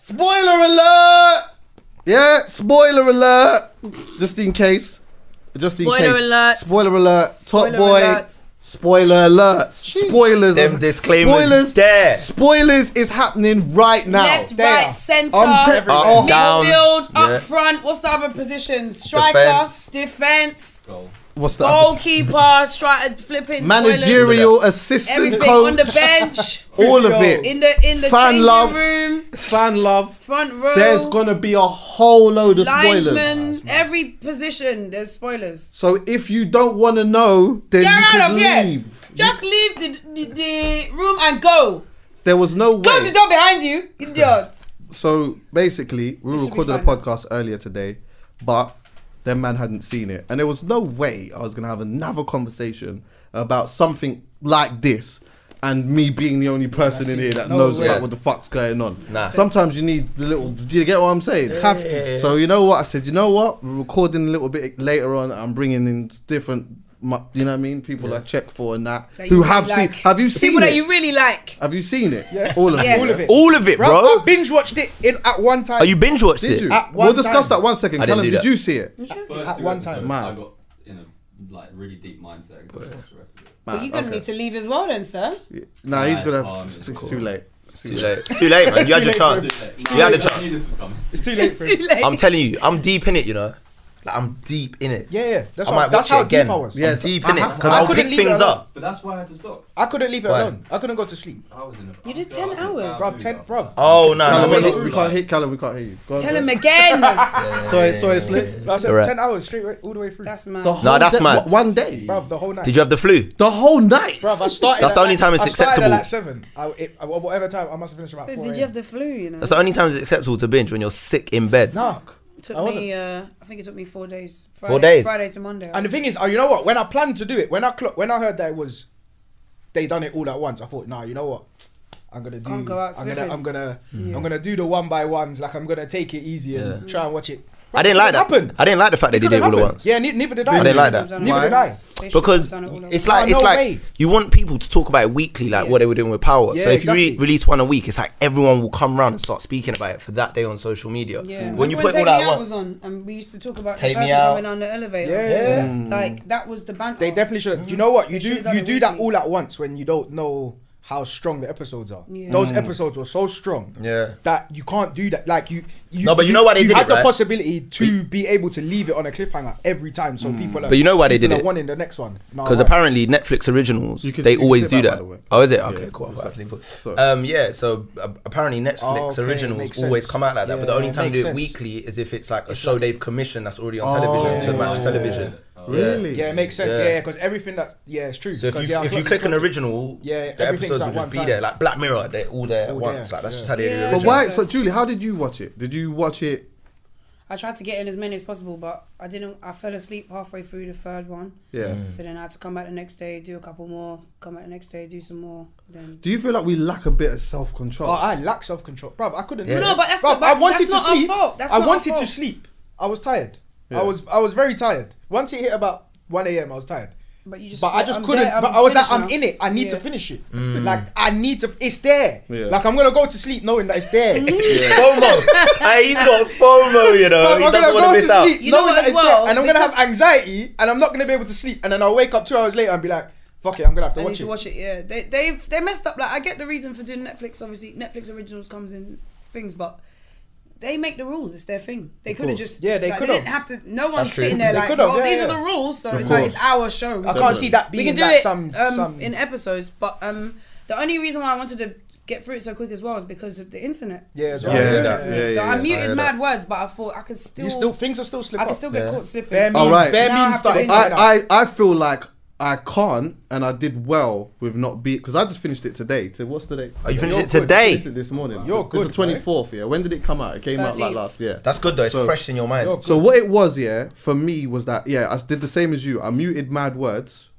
Spoiler alert! Yeah, spoiler alert. Just in case. Spoiler alert. Spoiler alert. Spoiler Top boy. alert. Spoiler alert. Spoilers. Them disclaimers Spoilers. there. Spoilers is happening right now. Left, right, centre, Oh, down. midfield, Yeah. up front. What's the other positions? Striker, defence, What's that? goalkeeper, striker, flipping, Managerial, spoilers, assistant everything coach. on the bench, All of it. in the Fan changing love. room, Fan love. front row. There's gonna be a whole load of spoilers. linesman, every position. There's spoilers. So if you don't want to know, then Get you out could of here. leave. Just leave the room and go. There was no Close the way. door behind you, idiot. So basically, we This should be recorded a fun. podcast earlier today, but them man hadn't seen it, and there was no way I was gonna have another conversation about something like this, and me being the only person in here that knows about what the fuck's going on. Nah. Sometimes you need the little. Do you get what I'm saying? Have to. So you know what I said? You know what? We're recording a little bit later on. I'm bringing in different. You know what I mean? People I check for and that That who you have really seen. like. Have you seen People it? that you really like. Have you seen it? Yes. All of Yes. it. All of it. All of it, Bro, bro. I binge watched it at one time. Oh, you binge watched Did it? you? At We'll one discuss time. that 1 second. I didn't Callum, do did that. you see it? At one time. Mad. I got in a like really deep mindset and couldn't watch the rest of it. Well, you're going to Okay. need to leave as well then, sir. Nah, he's Nah, gonna. it's It's cool. too late. It's too late. It's too late, man. You had your late, chance. Nah, You had a I knew chance. this was coming. It's too late. It's bro. too late. I'm telling you, I'm deep in it, you know. Like, I'm deep in it. Yeah. That's I might that's watch how it again. deep I was. Yeah. I'm deep in it because I I'll couldn't pick leave it things alone. up. But that's why I had to stop. I couldn't leave it Why? alone. I couldn't go to sleep. I was in a. You did 10 hours. Bruv, 10, bruv. Oh no, Callum, no, we can't hear Callum. We can't hear you. Go on, Tell go him on. again. Sorry, Slick. I said You're right. 10 hours straight all the way through. That's mad. The whole No, that's day- mad. what, one day. Bruv, the whole night. Did you have the flu? The whole night. Bruv, I started. That's the only time it's I started acceptable. at like 7. Whatever time, I must have finished about 4 Did you have the flu, you know? That's the only time it's acceptable to binge when you're sick in bed. Nah. Took I wasn't. me, I think it took me 4 days. 4 days? Friday to Monday. And the thing is, you know what? When I planned to do it, when I heard that it was, they done it all at once. I thought, nah, you know what? I'm gonna do. Can't go out slipping. I'm gonna do the 1 by 1s. Like I'm gonna take it easy and try and watch it. I didn't like that. Happened. I didn't like the fact they did it all at once. Yeah, neither did I. I didn't like that. Neither did I. Because it's like no way. you want people to talk about it weekly, like what they were doing with Power. Yeah, so if you exactly. release one a week, it's like everyone will come around and start speaking about it for that day on social media. Yeah. When you put Take it all Me out Out at was once, on, and we used to talk about Take the Me person Out. coming down the elevator. Yeah. Like that was the banter. They definitely should. You know what? You They should've done do it do that weekly. all at once when you don't know how strong the episodes are. Yeah. Those episodes were so strong. Yeah. That you can't do that. Like you No, but you know why they did had it, the right? possibility to be able to leave it on a cliffhanger every time, so people. Are, But you know why they people did are it? wanting the next one. No, because why? apparently Netflix originals, You can- they you can always say do that, by that. the way. Oh, is it? Yeah, Okay, cool. what's that? Sorry. Yeah, so apparently Netflix Okay, originals makes always sense. come out like that, but the Yeah, only time makes you do it sense. weekly is if it's like a show they've commissioned that's already on television to match television. Really? Yeah, it makes sense. Yeah. Yeah, because everything that it's true. So if 'Cause, you yeah, if you click an original, Yeah, the everything's episodes at will just one be time. there. Like Black Mirror, they're all there at All once. there, Like that's yeah. just how they do Yeah. the But original. why? So Julie, how did you watch it? Did you watch it? I tried to get in as many as possible, but I didn't. I fell asleep halfway through the third one. Yeah. So then I had to come back the next day, do a couple more. Come back the next day, do some more. Then Do you feel like we lack a bit of self control? Oh, I lack self control, bro. I couldn't. Yeah. No, but that's Bruv, not. I wanted that's to not our sleep. fault. That's I not our wanted to fault. sleep. I was tired. Yeah. I was very tired. Once it hit about 1 a.m., I was tired. But you just. But I just I'm couldn't. there, But I was like, finished I'm now. in it. I need to Yeah. finish it. Like I need to. It's there. Yeah. Like I'm gonna go to sleep knowing that it's there. FOMO. Hey, he's got FOMO, you know. But He I'm doesn't gonna want go to to miss out. sleep You know knowing what that as it's well? there, and I'm gonna have Because- anxiety, and I'm not gonna be able to sleep, and then I'll wake up 2 hours later and be like, "Fuck it, I'm gonna have to I need watch to it." watch it. Yeah, they messed up. Like I get the reason for doing Netflix. Obviously, Netflix originals comes in things, but they make the rules. It's their thing. They could have course. just Yeah, they like, could've. didn't have to. No one's That's true. sitting there They like, could've, oh, yeah, these yeah. are the rules. So it's course. like it's our show. I can't see that We being can do like it some. in episodes, but the only reason why I wanted to get through it so quick as well is because of the internet. Yeah, so Yeah, I yeah, heard yeah, that. yeah, So I I muted heard mad words, but I thought I could still. You still things are still slipping. I could still get caught slipping. Bare So All right. Bare Now I memes have to started binge coming out. I feel like I can't, and I did well with not being, because I just finished it today. What's today? Oh, you finished You're it good. today? Finished it this morning. You're It's good, the 24th. Yeah. When did it come out? It came out like 13th. last. Yeah. That's good though. It's So- fresh in your mind. You're So what it was, yeah, for me was that I did the same as you. I muted mad words.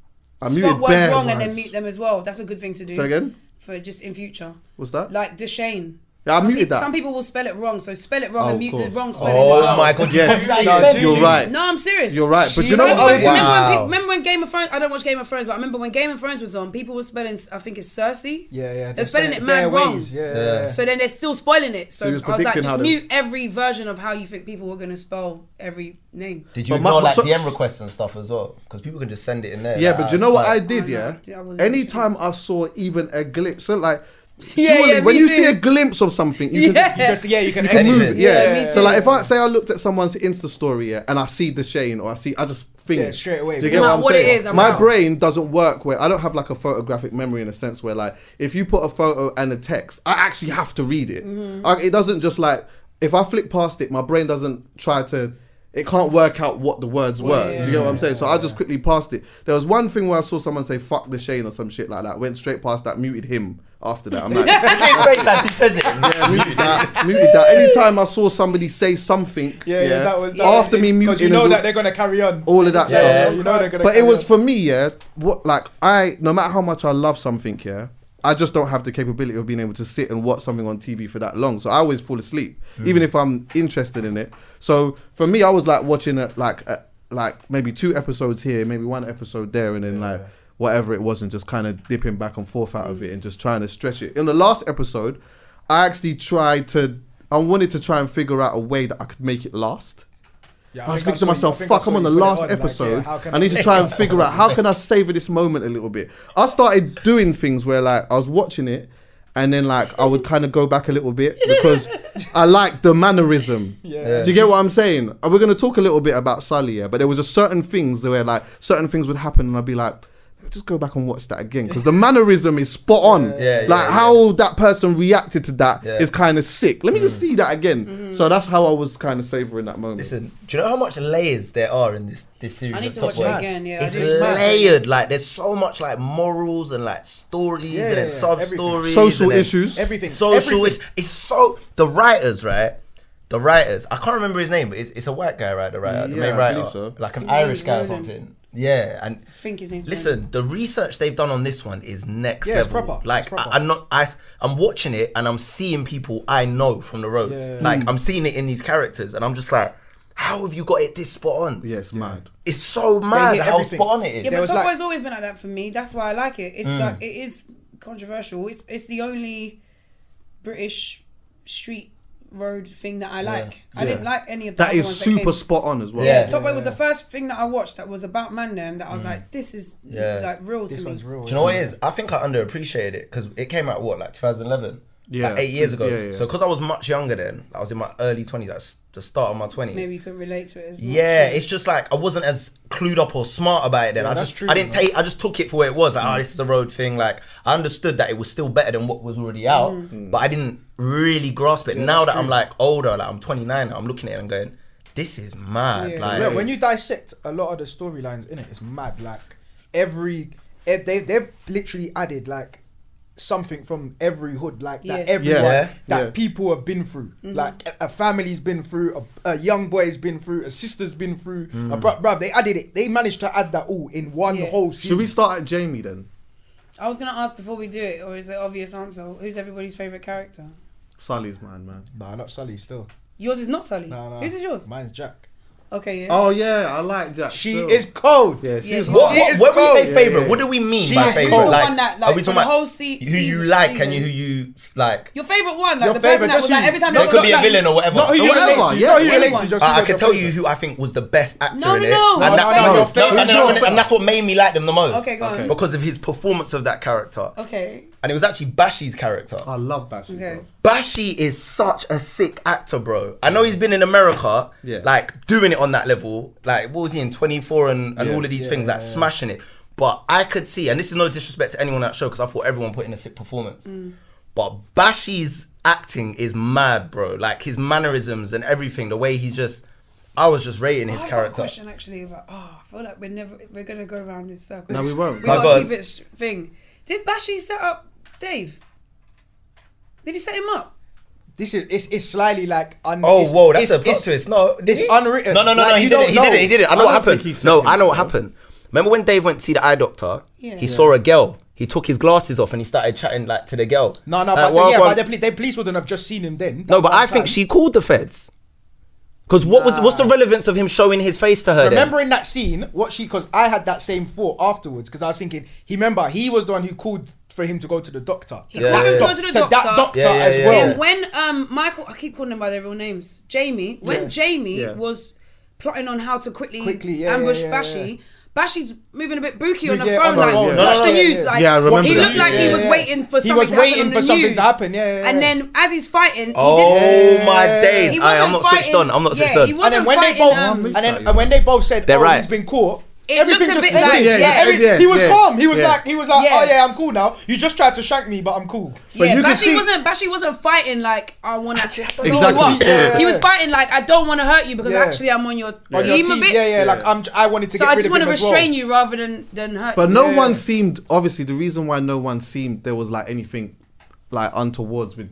I muted spot words bare wrong words. and then mute them as well. That's a good thing to do. Say again. For just in future. What's that? Like Deshane. Yeah, I muted that. Some people will spell it wrong, so spell it wrong Oh, and mute the course. wrong spelling as well. Oh my god, Yes, yes. you're right. No, I'm serious. You're right. But She's you know what I Remember, did? Wow. remember when Game of Thrones? I don't watch Game of Thrones, but I remember when Game of Thrones was on, people were spelling. I think it's Cersei. Yeah. They're spelling it their mad wrong. ways, Yeah. So then they're still spoiling it. So So he was I was like, predicting just how mute every version of how you think people were gonna spell every name. Did you But my- ignore like so- DM requests and stuff as well? Because people can just send it in there. Yeah, like, but you know what I it's did, Oh, yeah? no, I wasn't Anytime I saw even a glimpse, so like, Yeah, surely yeah, when me you too. see a glimpse of something, you can just, Yeah. You can you can Edit move it. it. Yeah. Yeah, me So too. like, if I looked at someone's Insta story, yeah, and I see the Shane, or I just think Yeah, straight away. Do you It's get not what I'm what it saying? is, I'm My out. brain doesn't work where I don't have like a photographic memory in a sense where like if you put a photo and a text, I actually have to read it. It doesn't just like if I flick past it, my brain doesn't try to. It can't work out what the words were. Do you get what I'm saying? So I just quickly passed it. There was one thing where I saw someone say "fuck the Shane" or some shit like that. Went straight past that, muted him after that. I'm like, His face as he says it. yeah, muted that, muted that. Anytime I saw somebody say something, Yeah, that was after me because muting you know and that they're gonna carry on. all of that Yeah, stuff. you know they're gonna. But it carry was on. for me, yeah. What like no matter how much I love something, yeah, I just don't have the capability of being able to sit and watch something on TV for that long. So I always fall asleep, even if I'm interested in it. So for me, I was like watching it like maybe 2 episodes here, maybe 1 episode there, and then like whatever it was, and just kind of dipping back and forth out of it and just trying to stretch it. In the last episode, I actually I wanted to try and figure out a way that I could make it last. Yeah, I was think thinking to I saw you- myself, I think I fuck, saw I'm on you the put it last on, like, episode. yeah, how can I need to try and figure out how can I savor this moment a little bit. I started doing things where like I was watching it and then like I would kind of go back a little bit because I like the mannerism. Yeah. Do you get what I'm saying? We're going to talk a little bit about Sully, yeah, but there was just certain things where like certain things would happen and I'd be like, just go back and watch that again because the mannerism is spot on. Like how that person reacted to that is kind of sick. Let me just see that again. So that's how I was kind of savoring that moment. Listen, do you know how much layers there are in this series? I need of to Top watch Boy? it again. Yeah, It's I did. layered. Like there's so much like morals and like stories Yeah, and then yeah, sub everything. stories, Social and then issues. Everything. social everything. issues. It's so the writers, right? The writers. I can't remember his name, but it's a white guy, right? The writer, the Yeah, main I writer, believe so. like an His name's Irish guy or Ronan. something. Yeah, and I think his name's listen, the research they've done on this one is next Yeah, it's level. proper. Like It's proper. I'm watching it and I'm seeing people I know from the roads. Yeah. Like I'm seeing it in these characters, and I'm just like, how have you got it this spot on? Yeah, it's mad. It's so mad hit how everything. spot on it is. Yeah, There but was Top like- Boy's always been like that for me. That's why I like it. It's like it is controversial. It's the only British street road thing that I like. I didn't like any of the That other is ones super came. spot on as well. Yeah, Top Boy was the first thing that I watched that was about man them that I was like, this is Yeah. like real This to me. one's real. Do you know what it is? I think I underappreciated it because it came out like 2011. Yeah. Like 8 years ago. Yeah, yeah. So because I was much younger then, I was in my early 20s, that's the start of my 20s. Maybe you could relate to it as well. Yeah, it's just like I wasn't as clued up or smart about it then. Yeah, I that's just true, I didn't man. take I just took it for what it was. Like, oh, this is a road thing. Like I understood that it was still better than what was already out, but I didn't really grasp it. Yeah, Now that's that I'm true. like older, like I'm 29 now, I'm looking at it and going, this is mad. Yeah. Like Yeah, when you dissect a lot of the storylines in it, it's mad. Like they've literally added like something from every hood, like that Yeah. everyone Yeah. that Yeah. people have been through. Like a family's been through, a young boy's been through, a sister's been through. Bruv, they added it. They managed to add that all in one Yeah. whole series. Should we start at Jamie then? I was gonna ask before we do it, or is it obvious answer? Who's everybody's favorite character? Sully's man. Nah, not Sully. Still, Yours is not Sully. nah. Whose is yours? Mine's Jack. Okay, yeah. Oh yeah, I like Jack. She still. is cold. Yeah, Yeah, she's she's hot. She is when we say cold. favorite, Yeah. what do we mean She by is favorite? cold. Like, One that, like, are we for talking the about whole who you season- like season. and who you like? Your favorite one, like Your the person favourite, that just was like you. every time No, they it could be a got, like, villain or whatever. Not who you Whatever, relate to. yeah. Not who you relate Anyone. to. Just I who's can your tell you favourite. who I think was the best actor No, in no, it. no. And No, that- no, no, your favourite. and that's what made me like them the most. Okay, go on. Because of his performance of that character. Okay. And it was actually Bashi's character. I love Bashi. Okay. Bro. Bashi is such a sick actor, bro. I know he's been in America, Yeah. like doing it on that level. Like, what was he in 24 and Yeah. all of these things, like smashing it. But I could see, and this is no disrespect to anyone on that show, because I thought everyone put in a sick performance. But Bashi's acting is mad, bro. Like his mannerisms and everything, the way he's just. I was just rating his I've got a character. question actually about. I feel like we're gonna go around in circles. No, we won't. We Oh, gotta go on. keep it thing. Did Bashi set up Dave? Did he set him up? This is it's slightly like Oh, whoa, that's a plot twist. No, It's unwritten. No, Like, he you did it. don't He did it. I know I what don't think happened. he said No, it, I know what bro. happened. Remember when Dave went to see the eye doctor? Yeah. He saw a girl he took his glasses off and he started chatting like to the girl. No, Like, but well, yeah, well- but the police wouldn't have just seen him then. no, but That I one think time. she called the feds. Because what's the relevance of him showing his face to her? then? Remembering that scene, because I had that same thought afterwards, because I was thinking, he was the one who called for him to go to the doctor. He called him to go to the doctor. That doctor Yeah, yeah, as yeah, well. Then when Michael, I keep calling them by their real names, Jamie. When Jamie was plotting on how to quickly ambush Bashi. Bashi's moving a bit booky on the Yeah, phone, on the like phone. watch No, the no, news. yeah. Like Yeah, I remember he that. looked like he was Yeah. waiting for He something was to happen waiting on for the something news. to happen, yeah. And then as he's fighting, he Oh didn't. my He days! wasn't I'm not switched fighting- on. I'm not switched yeah, on. he And wasn't then when they fighting, both, and when they both said, They're "Oh, right. he's been caught," It everything looked a just bit like- ended. yeah. He was calm. He was Yeah. like, Yeah. "Oh yeah, I'm cool now. You just tried to shank me, but I'm cool." But Yeah, you can see- Bashi wasn't fighting like I want to. Exactly, yeah. He was fighting like I don't want to hurt you because Yeah. actually I'm on your On your team a team, bit. yeah. Like I wanted to So get I rid just of want him to as well. restrain you rather than hurt But you. no Yeah. one seemed, obviously, the reason why no one seemed there was like anything like untowards with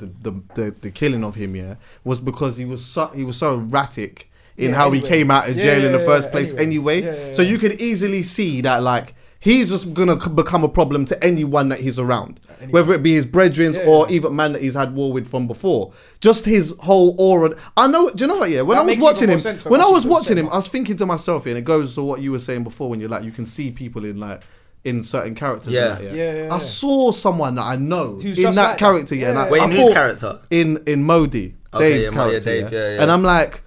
the killing of him, was because he was so erratic in Yeah, how anyway. he came out of Yeah, jail in the yeah, first yeah, place anyway. anyway. Yeah. So you could easily see that like he's just gonna become a problem to anyone that he's around, whether it be his brethren or even man that he's had war with from before. Just his whole aura. I know. Do you know what? Yeah, when That I was makes watching even more him, sense for when I what was you watching said, him, man. I was thinking to myself, and it goes to what you were saying before, when you're like, you can see people in like in certain characters. Yeah. and that, Yeah. I saw someone that I know Who's in just that like character. that. Yeah, and Yeah. I, Wait, I in whose thought character? in Modi, Okay, Dave's yeah, character. Dave, yeah. And I'm like,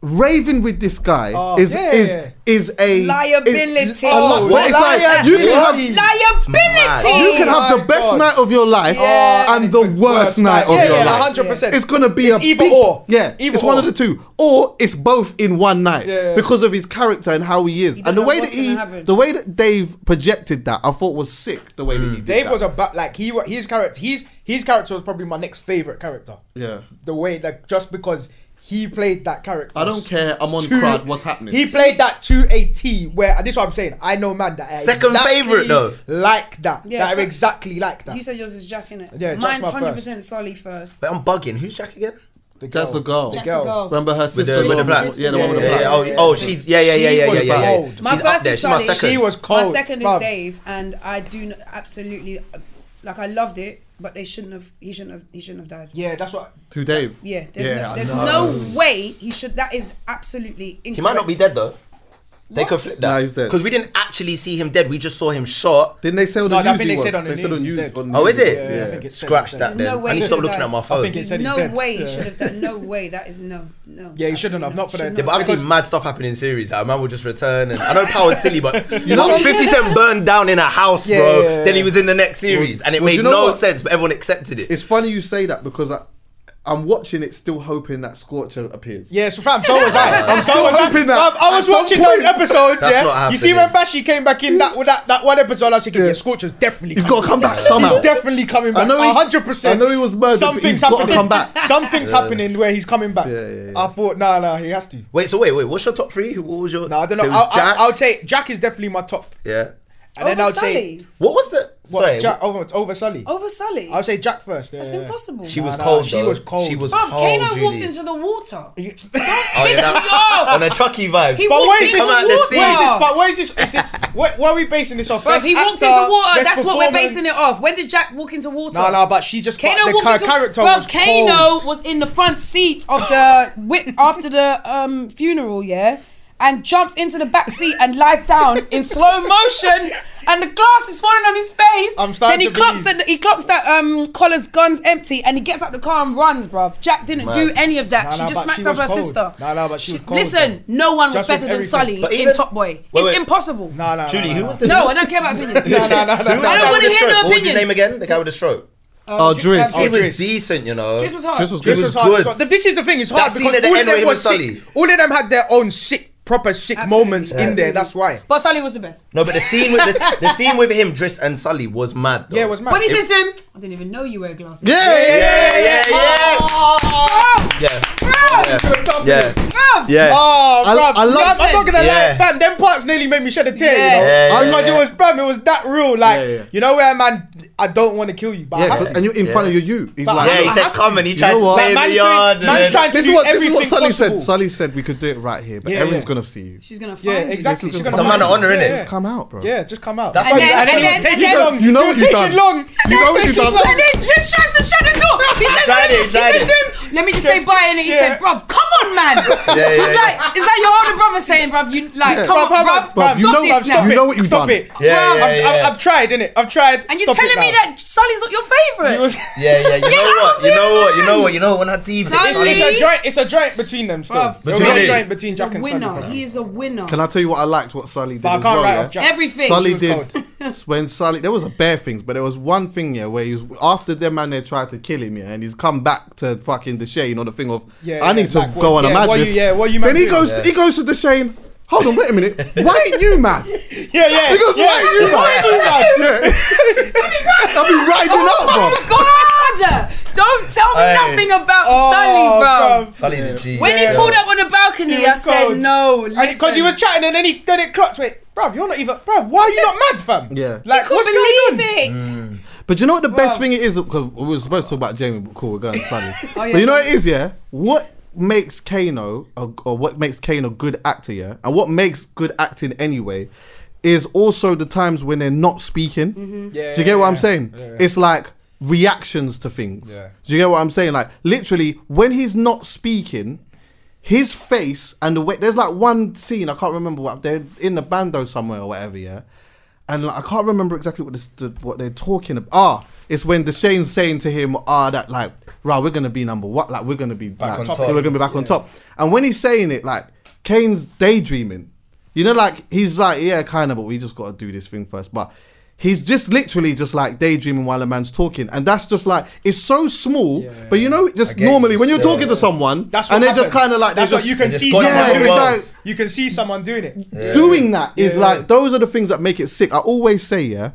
raving with this guy is a Liability. but it's like you can have Liability. you can have the my best God. night of your life Yeah. and the worst night of Yeah, your yeah, life. 100%. It's gonna be It's a either big, or. Yeah, Either it's one or. of the two, or it's both in one night Yeah. because of his character and how he is, don't and the know way what's that gonna happen. the way that Dave projected that, I thought was sick. The way that he did Dave that. was his character. His character was probably my next favorite character. Yeah. The way that just because he played that character. I don't care. I'm on crowd. What's happening? He played that to a T. Where this is what I'm saying. I know man that are Second exactly favourite, though. Like that. Yeah, that are so- exactly like that. You said yours is Jack, innit? Yeah, Jack's Mine's my 100% Solly first. Wait, I'm bugging. Who's Jack again? That's the girl. Jack's the girl. Remember her With sister? the black. Yeah, the one with the Yeah, black. yeah. Oh, she's yeah. She was cold. My She's first up there. is She's my Solly. second. She was cold. My second bruv. is Dave, and I do absolutely like. I loved it, but they shouldn't have. He shouldn't have died. Yeah, that's what. Who, Dave? Yeah, Yeah, I there's know. no way he should. That is absolutely incorrect. He might not be dead though. They could flip that. Nah, he's dead. Because we didn't actually see him dead. We just saw him shot. Didn't they say on No, the I news? think he they was? said on the They said news on he's news. dead. on Oh, news. is it? Yeah, I think it's Scratch dead. that There's then. no way I need he to stop should've looking died. at my I phone. think it said he's No dead. way he Yeah. should have done. No way. That is no. Yeah, he shouldn't have. Not for that. Yeah, but I've Because- seen mad stuff happen in series. Like, a man will just return, and I know Power's silly, but you know know, what? 50 Cent burned down in a house, Yeah, bro. yeah, yeah. Then he was in the next series, and it well, do made you know no what? sense, but everyone accepted it. It's funny you say that because I'm watching it still hoping that Scorcher appears. Yeah, so fam, so was I. I'm still hoping that I was at some watching point- those episodes, That's yeah. not You see happening. when Bashi came back in that one episode, I was thinking, yeah, Scorcher's definitely He's got to come back He's somehow. definitely coming back. I know he- 100%. I know he was murdered, but he's got to come back. Something's happening where he's coming back. Yeah. I thought, nah, he has to. Wait, so wait, what's your top three? What was your? No, I don't so know. it was Jack. I would say Jack is definitely my top. Yeah. And then I would say Sully. What was the? what, Sorry, Jack over Sully. Over Sully. I would say Jack first. That's impossible. she was Nah, cold. she though. was cold. She was Bruv, cold. Kano walked Julie. into the water. Oh, Pissed yeah, me that- off. on a Chucky vibe. He But walked where is into this? Come out the water. sea. Where is this? But where is this? Is this? Where are we basing this off? Bruv, Best he walked actor, into water. best That's what we're basing it performance? off. When did Jack walk into water? No, but she just. Kano the walked into character bruv, was Kano cold. was in the front seat of the after the funeral, yeah, and jumps into the back seat and lies down in slow motion, and the glass is falling on his face. I'm starting then he to clocks believe. that Collar's gun's empty, and he gets out the car and runs, bruv. Jack didn't do any of that. Nah, she nah, just but smacked she up was her cold. sister. Nah, but she was cold, Listen, though. no one was Just better with than everything. Sully But in even- Top Boy. wait. It's impossible. Nah, Julie, who was the? No, I don't care about opinions. Nah. Who was I the don't guy wanna with the hear stroke? no What was his opinions. name again? The guy with the stroke. Oh, Driz. He Oh, was Driz. decent, you know. This was hard. This was This good. was hard. good. This is the thing. It's hard That scene because at the all of end where them he were was sick. Sully. All of them had their own proper sick Absolutely. moments in there. That's why. But Sully was the best. No, but the scene with the scene with him, Driss and Sully was mad. Though. Yeah, it was mad. When he says to him, I didn't even know you wear glasses. Yeah. Bruv, Yeah. bruv, Yeah. bruv. Yeah. Oh, I bruv. love- I'm not gonna Yeah. lie, fam. Them parts nearly made me shed a tear, Yeah. you know, Yeah, because yeah. it was, bruv, it was that real. Like, Yeah. you know where man, I don't want to kill you, but I Yeah, have to. and you're in front of you. He's But like, Yeah, he I said have come to. and he tried You know to what? play in Man's the yard. doing- man's trying to this is do what everything Sully possible. said. Sully said we could do it right here, but Yeah, everyone's yeah. gonna see you. She's gonna find Yeah, you. exactly. She's gonna Some man find are you. honouring it. Yeah. Just come out, bro. Yeah, just come out. That's That's what why. I'm saying. And it was taking long. You know It what was you've taking done. long. You know what you've done. And then just tries to shut the door. He says tried to him, it, he tried he says to him, let me just say bye, and he Yeah. said, bruv, come on, man. yeah, It's like, is that your older brother saying, bruv, you like, come on, bruv, Bruv, you know- stop this you now. know what you've Stop done. it. Yeah. I've tried, innit? I've tried. And you're Stop it telling me now. that Sully's not your favourite. Yeah. You know what? When I see Sully. It's a joint between them still. Bruv, It's Between a it. joint between He's a Jack and winner. Sully. He is a winner. Can I tell you what I liked? What Sully did But I as can't well, write yeah? off Jack. Everything. Sully was did cold. when Sully. There was a bare things, but there was one thing, yeah, where he was after them man they tried to kill him, yeah, and he's come back to fucking Deshane on the thing of I need to like, go on a what madness. what you man Then he doing? goes to Deshane. Hold on, wait a minute. Why ain't you mad? Yeah. He goes, why ain't you mad? Yeah. I'll be riding up, bro. Oh God! Don't tell me Hey. nothing about Oh, Sully, bro. bruv. Sully's a G. When he pulled up on the balcony, He I was said cold. no. Because he was chatting and then it clocked. Wait, bruv, you're not even. Bruv, why are you not mad, fam? Yeah. Like, Couldn't what's going believe on? it. But you know what the best Bruv. thing it is? Because we were supposed to talk about Jamie, but cool, we're going Sully. Oh, yeah, But you know go what it is, yeah? What makes Kano, or what makes Kano a good actor, yeah? And what makes good acting anyway, is also the times when they're not speaking. Yeah, Do you get what I'm saying? yeah. It's like reactions to things. Yeah. Do you get what I'm saying? Like, literally, when he's not speaking, his face and the way, there's like one scene, I can't remember what, they're in the bando somewhere or whatever, yeah? And like, I can't remember exactly what they're talking about. It's when Deshane's saying to him, that like, right, we're gonna be number one, like we're gonna be Back like, on top. we're gonna be back on top. And when he's saying it, like Kane's daydreaming. You know, like he's like, yeah, kind of, but we just gotta do this thing first. But he's just literally just like daydreaming while a man's talking, and that's just like it's so small. But you know, just I get normally you, when you're still. talking to someone, That's what and they're just happens. kind of like That's they're what just you can They see. just got Someone in it's the doing world. like You can see someone doing it. doing that is Yeah. like those are the things that make it sick. I always say, yeah,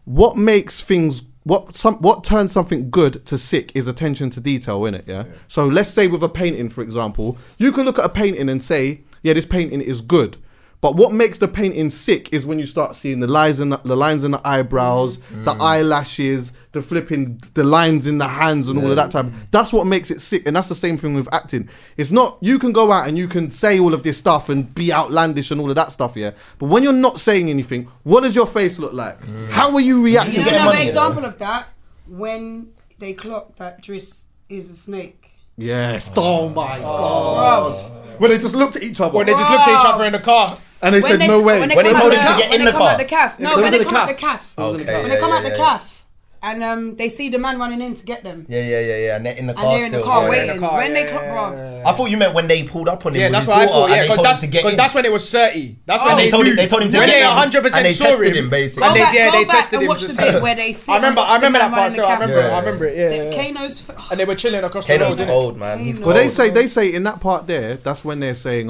what makes things what turns something good to sick is attention to detail, innit? Yeah? So let's say with a painting, for example, you can look at a painting and say, yeah, this painting is good. But what makes the painting sick is when you start seeing the lines in the eyebrows, the eyelashes, the lines in the hands and all of that type. That's what makes it sick. And that's the same thing with acting. It's not, you can go out and you can say all of this stuff and be outlandish and all of that stuff, yeah. But when you're not saying anything, what does your face look like? How are you reacting? You know get another money, example of that? When they clocked that Driss is a snake. Yes. Oh my God. When they just looked at each other Or they just looked at each other in the car. and they said, no way. When they When come they out told the- him to get when in they the come out car. the calf. No, It when was they in the come out the calf. calf. Okay, When they come out the yeah. calf. And they see the man running in to get them. Yeah. And they're in the car And they're in the still. car Yeah. waiting. in the car, When they yeah, clock, yeah, bruv. yeah, I thought you meant when they pulled up on him. Yeah, with that's his what I daughter thought. and Yeah, they told him to get because in. that's when it was 30. That's when And they told him to when get they in. 100% And they saw tested him. him, basically. Go And back, they go back tested and him. watch the bit where they see. I remember watch the that man part running still. the I calf. remember it. Yeah. Kano's. And they were chilling across the Kano's road. innit? cold, man. He's Well, cold. they say in that part there, that's when they're saying,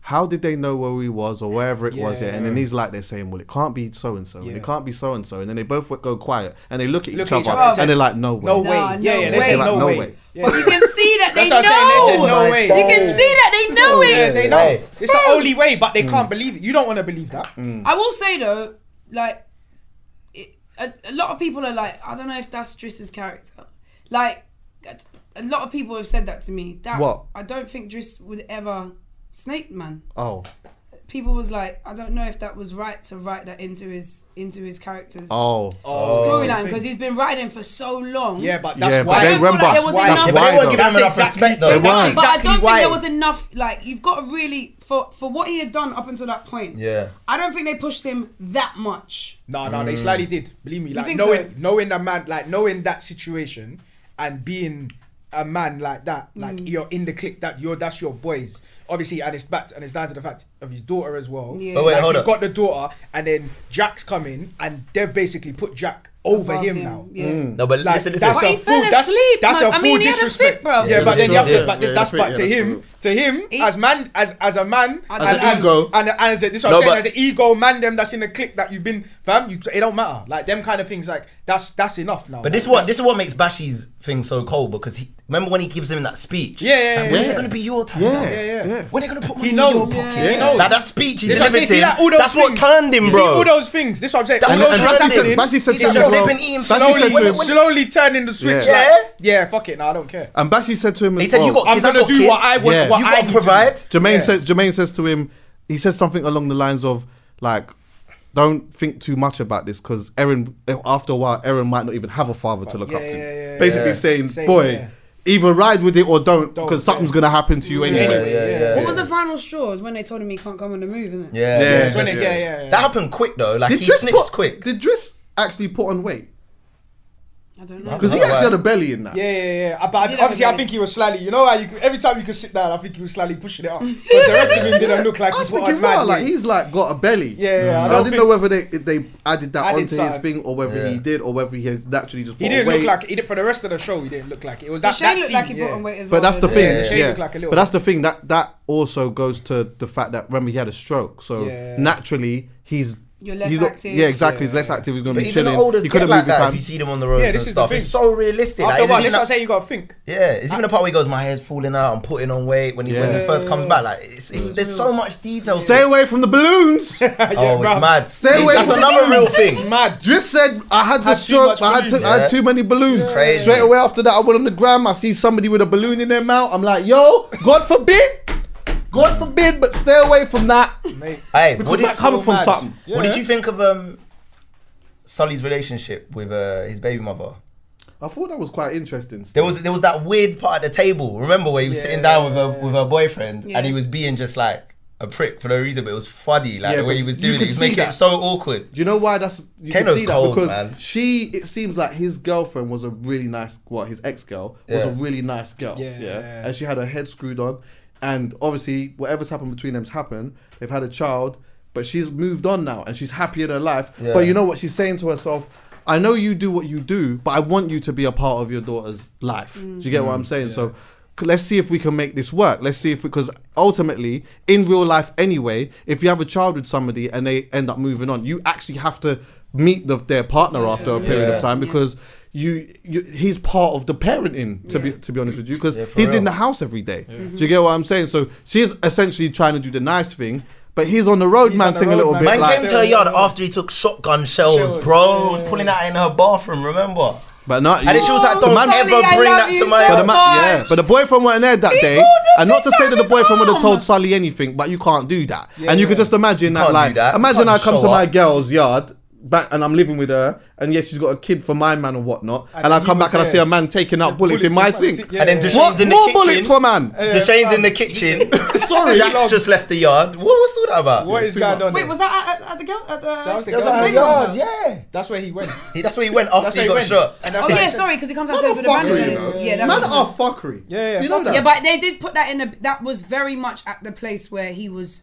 how did they know where he was or wherever it was? Yeah. And then he's like, they're saying, well, it can't be so and so, and Yeah. it can't be so and so, and then they both go quiet and they look at Look each at each other other and they're like, no way. No way. Nah, Yeah, no they way. say Like, no no way. way. Yeah. But you can see that they That's what I'm saying. They said know. no way. You can see that they know Yeah, it. they know. Hey. It's the only way, but they can't believe it. You don't want to believe that. I will say though, like, a lot of people are like, I don't know if that's Driss's character. Like, a lot of people have said that to me. That What? I don't think Driss would ever snake man. Oh. People was like, I don't know if that was right to write that into his character's Oh. storyline because he's been writing for so long. Yeah, but Yeah, that's but why. they I don't feel remember. like there was That's enough- Yeah, but why they weren't though. giving him enough That's respect though. They That's weren't. But I exactly don't why. think there was enough. Like, you've got to really for what he had done up until that point. Yeah. I don't think they pushed him that much. No, they slightly did. Believe me, like think knowing that man, like knowing that situation, and being a man like that, like you're in the clique that that's your boys. Obviously, and it's down to the fact of his daughter as well. Yeah. But wait, Like, hold he's up. got the daughter, and then Jack's coming, and they've basically put Jack over Above him now. Yeah. No, but Like, listen. that's But a he fell full. That's asleep, that's man. a I full mean, he had a disrespect, fit, bro. Yeah, but then Yeah, that's yeah, but to him, He- as man, as a man, As and an ego. and as a, this is what No, I'm saying, but- as an ego man, them that's in the clique that you've been, fam, it don't matter. Like them kind of things, like that's enough now. But this is Like, what makes Bashi's thing so cold because remember when he gives him that speech? Yeah. Like, when's it gonna be your time? Yeah. When are they gonna put money He in knows. your pocket? He knows. Like that speech he This what I'm delivered saying, see to that, him. all those That's what things. turned him, You see bro. all those things. This is what I'm saying. That's All what those Bashi things said- happening, Bashi said he's to him just as well. flipping eating Bashi said to him- slowly turning the switch. Yeah. Like, yeah, fuck it. No, I don't care. And Bashi said to him, He as said, well, "You got I'm kids. I gonna got do kids. what I want. Yeah. What You I got need to provide." Jermaine says to him, he says something along the lines of like, don't think too much about this because after a while, Aaron might not even have a father to look up to. Yeah. Basically saying, Same, boy, yeah. either ride with it or don't Don't, because something's gonna happen to you anyway. Yeah. What was the final straw? Was when they told him he can't come on the move, isn't it? Yeah. It's when it's- yeah. That happened quick though. Like Did he Driss snitched quick. Did Driss actually put on weight? I don't know. Because he actually had a belly in that. Yeah. But He did have obviously, a I belly. think he was slightly. You know how every time you could sit down, I think he was slightly pushing it up. But the rest of him didn't look like I was he's put thinking, on mad wow, like weight. he's like got a belly. Yeah. I didn't know whether they added that Added onto his something. thing or whether he did or whether he has naturally just put He on didn't weight. look like he did for the rest of the show. He didn't look like it. It was But that Shane that looked like he scene, put yeah. on weight as But well. that's the didn't he? thing. Yeah, Shane looked like a little But that's the thing that also goes to the fact that remember he had a stroke, so Yeah. naturally You're less he's not- active. Yeah, exactly. He's less active. He's gonna But be even chilling. the oldest He get couldn't like move his that if you hand. see them on the roads Yeah, and this is the stuff. thing. It's so realistic. Like, After a there's while, even that's what I'm that- saying. You gotta think. Yeah, it's even the part where he goes, my hair's falling out, I'm putting on weight when he first comes back. Like, there's so much detail. Stay away from the balloons. Oh, bruv. it's mad. Stay away That's from another the real balloons. thing. It's mad. Driss said I had the Had too stroke. much I balloons. had too many balloons. Crazy. Straight away after that, I went on the gram. I see somebody with a balloon in their mouth. I'm like, yo, God forbid, but stay away from that Mate. Hey, because that comes from mad. something. what did you think of Sully's relationship with his baby mother? I thought that was quite interesting. There was that weird part at the table. Remember where he was sitting down with her boyfriend Yeah. and he was being just like a prick for no reason, but it was funny. Like Yeah, the way but he was you doing it, could he was see making it that. so awkward. Do you know why that's you can Kano's see that cold, because man. it seems like his girlfriend was a really nice his ex-girl was a really nice girl. Yeah. And she had her head screwed on and obviously whatever's happened between them's happened. They've had a child, but she's moved on now and she's happy in her life. Yeah. But you know what she's saying to herself? I know you do what you do, but I want you to be a part of your daughter's life. Do you get what I'm saying? So let's see if we can make this work. Let's see if because ultimately in real life anyway, if you have a child with somebody and they end up moving on, you actually have to meet their partner after a period of time because he's part of the parenting to be honest with you because for he's real. in the house every day. Do you get what I'm saying? So she's essentially trying to do the nice thing, but he's on the road He's on the manting a road, little man. bit Man like. came to her yard after he took shotgun shells, bro. Was pulling out in her bathroom, remember? But not And then she was like, The don't man- ever Sully, I bring love that to you my so house. much. But the boyfriend wasn't there that day, pulled the and not to thing say down that the his boyfriend would have told arm. Sully anything, but you can't do that. Yeah, and you yeah. could just imagine You that, can't like, do that. You imagine can't I come show to my up. girl's yard. Back and I'm living with her, and yes, she's got a kid for my man or whatnot. And I he come was back and I there. see a man taking out bullets in my sink. And then Deshane's What in the more kitchen. bullets for man? Deshane's in the kitchen. Sorry, Jack's just left the yard. What's all that about? What is going on? Wait, there? was that at the girl? At the, That was the That was girl. at her Baby yard, house? yeah. That's where he went. That's where he went after That's he where got went. shot. And that's Oh why yeah, he said- sorry, because he comes downstairs with a Motherfucker, bandage on you know. his. Yeah, that Man was- are fuckery. Yeah, You know fuck that. Yeah, but they did put that in the. That was very much at the place where he was.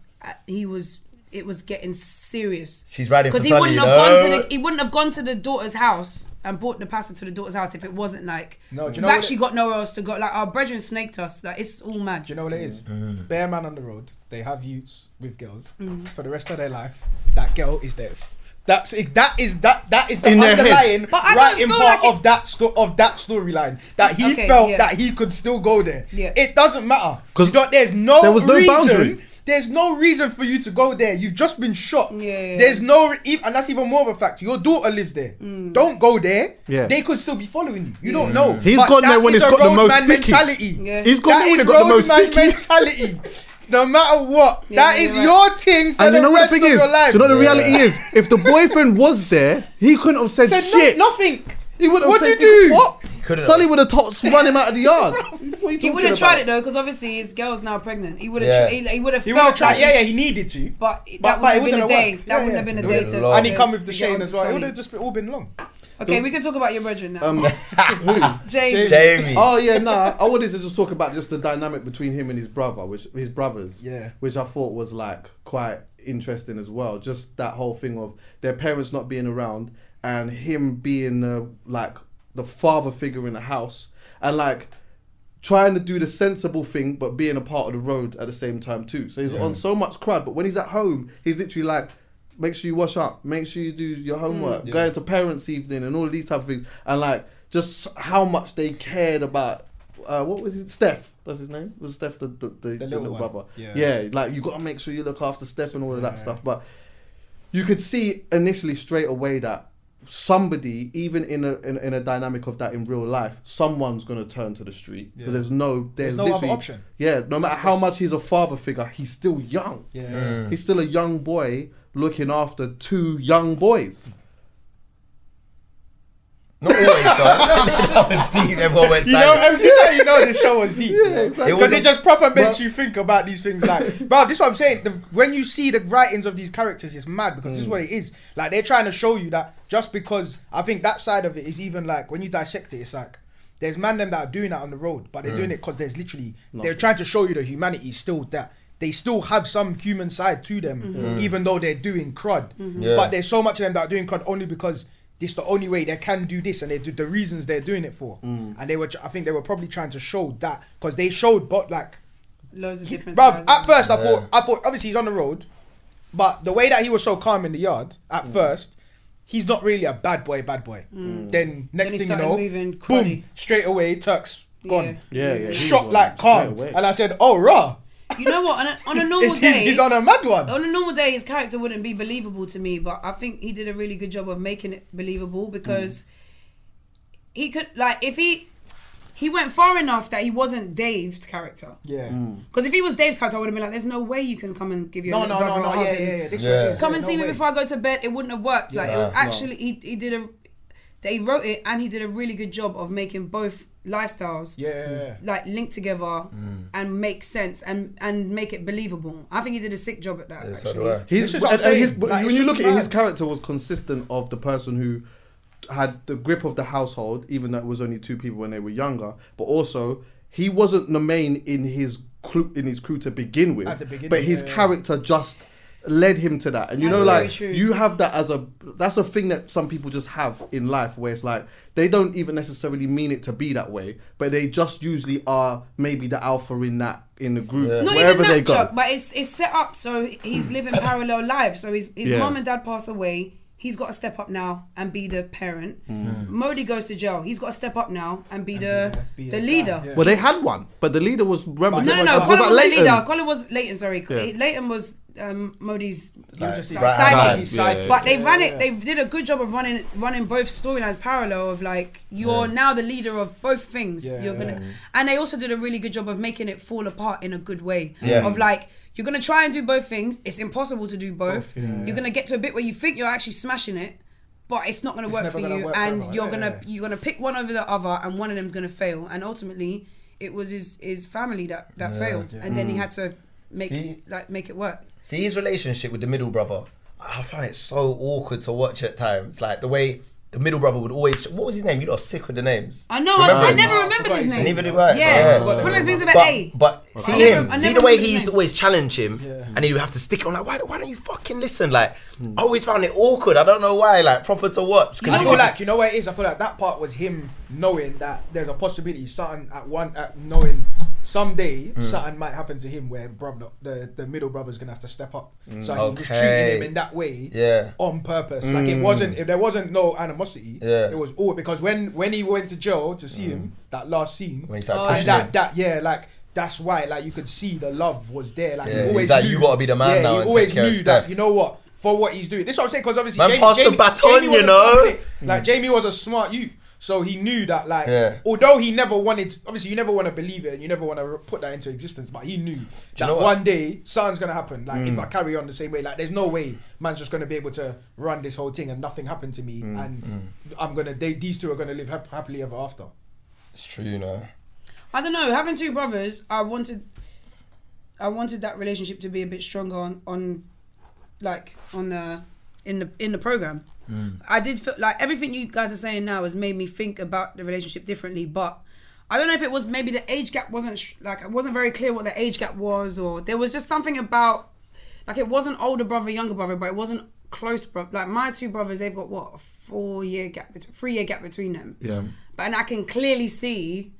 It was getting serious. She's riding for Because Sully, he you wouldn't have gone to know? he wouldn't have gone to the daughter's house and brought the pastor to the daughter's house if it wasn't like. No, do you we've know what actually got nowhere else to go. Like our brethren snaked us. Like it's all mad. Do you know what it is? Mm. Bare man on the road. They have youths with girls Mm. for the rest of their life. That girl is theirs. That is the In their head. underlying But I don't writing feel part like of that storyline. That he Okay, felt yeah. that he could still go there. Yeah. It doesn't matter 'Cause because there's no there was no reason. boundary. There's no reason for you to go there. You've just been shot. Yeah. There's no, and that's even more of a fact. Your daughter lives there. Don't go there. Yeah. They could still be following you. You don't know. He's But gone there that when is it's a got the most roadman sticky. mentality. Yeah. He's gone That there when is it got the most roadman sticky. mentality. No matter what, Yeah, that yeah, is right. your thing for And the you know what rest the of thing is? your life. Do you know the reality is? If the boyfriend was there, he couldn't have said Said shit. nothing. He would have What'd said you do? What? couldn't Sully have. would have run him out of the yard. What are you He talking would have tried it about? though, because obviously his girl's now pregnant. He would have. Yeah. He would have He would have felt tried. like. Yeah, he needed to. But But that it would have been wouldn't a have day. worked. That Yeah, wouldn't have been a It day would've to. lost. And he come with to the get Shane onto as well. It Sully. would have just all been long. Okay, we can talk about your brethren now. Who? Jamie. Jamie. Oh yeah, nah. I wanted to just talk about just the dynamic between him and his brother, his brothers. Yeah. Which I thought was like quite interesting as well. Just that whole thing of their parents not being around and him being like the father figure in the house and like trying to do the sensible thing but being a part of the road at the same time too. So he's on so much crud, but when he's at home, he's literally like, make sure you wash up, make sure you do your homework, going to parents' evening and all of these type of things, and like just how much they cared about what was it? Steph. That's his name. Was Steph the little brother? Yeah. Like you got to make sure you look after Steph and all of that stuff. But you could see initially straight away that somebody, even in a dynamic of that in real life, someone's gonna turn to the street because there's no other option. Yeah, no matter how much he's a father figure, he's still young. Yeah, he's still a young boy looking after 2 young boys. Not always, though. That was deep. Everyone went silent. You know the show was deep. Yeah, exactly. Because it just proper makes you think about these things. Like, bro, this is what I'm saying. When you see the writings of these characters, it's mad because this is what it is. Like, they're trying to show you that just because, I think that side of it is even like, when you dissect it, it's like, there's them that are doing that on the road, but they're doing it because there's literally, they're trying to show you that humanity is still that. They still have some human side to them, even though they're doing crud. But there's so much of them that are doing crud only because it's the only way they can do this, and they do the reasons they're doing it for. And I think they were probably trying to show that because they showed, but like loads of different. Bruv, at first I thought obviously he's on the road, but the way that he was so calm in the yard at first, he's not really a bad boy. Then next thing you know, boom, straight away Turks gone. Yeah. Shot like calm, and I said, oh rah. You know what? On a normal day, he's on a mad one. On a normal day, his character wouldn't be believable to me, but I think he did a really good job of making it believable because he could, like, if he went far enough that he wasn't Dave's character. Yeah. Because if he was Dave's character, I would have been like, "There's no way you can come and give your little brother a hug yeah. Come and see me before I go to bed." It wouldn't have worked. Like, it was actually he wrote it and he did a really good job of making both lifestyles like link together and make sense and make it believable. I think he did a sick job at that. When you look at it, his character was consistent of the person who had the grip of the household, even though it was only 2 people when they were younger. But also, he wasn't the main in his crew to begin with. But his character just led him to that. And you know, like, you have that that's a thing that some people just have in life, where it's like they don't even necessarily mean it to be that way, but they just usually are maybe the alpha in the group, not wherever even they go. But it's set up so he's living parallel lives. So his mom and dad pass away. He's got to step up now and be the parent. Modi goes to jail. He's got to step up now and be the leader. Well, they had one, but the leader was Rema. No. Colin was the leader. Colin was Leighton. Sorry, Leighton was Modi's side. But they ran it. They did a good job of running both storylines parallel. Of like, you're now the leader of both things. And they also did a really good job of making it fall apart in a good way. Of like, you're gonna try and do both things. It's impossible to do both. You're gonna get to a bit where you think you're actually smashing it, but it's not gonna work for you, and you're gonna pick one over the other, and one of them's gonna fail. And ultimately, it was his family that failed, and then he had to make it work. See, his relationship with the middle brother, I find it so awkward to watch at times. Like the way the middle brother would always... What was his name? You lot are sick with the names. I know. I never remembered his name. Neither do I. But see the way he used to always challenge him, and he would have to stick on like, why don't you fucking listen? Like, I always found it awkward. I don't know why. Like, proper to watch. I feel like, you know what it is? I feel like that part was him knowing that there's a possibility knowing someday something might happen to him where the middle brother's gonna have to step up. So he was treating him in that way on purpose. Like, it wasn't, if there wasn't no animosity, it was all because when he went to jail to see him, that last scene, when he started pushing that's why, like, you could see the love was there. Like, he always he's like, you gotta be the man now. He always knew that, you know what, for what he's doing. This is what I'm saying, because obviously man passed the baton, you know. Like, Jamie was a smart youth. So he knew that, like, although he never wanted, obviously you never want to believe it and you never want to put that into existence, but he knew that one day something's going to happen. Like, if I carry on the same way, like, there's no way man's just going to be able to run this whole thing and nothing happened to me and these two are going to live happily ever after. It's true, you know. I don't know, having 2 brothers, I wanted that relationship to be a bit stronger in the program. I did feel like everything you guys are saying now has made me think about the relationship differently, but I don't know if it was maybe the age gap it wasn't very clear what the age gap was, or there was just something about, like, it wasn't older brother, younger brother, but it wasn't close brother. Like, my 2 brothers, they've got what, a 3-year gap between them. And I can clearly see,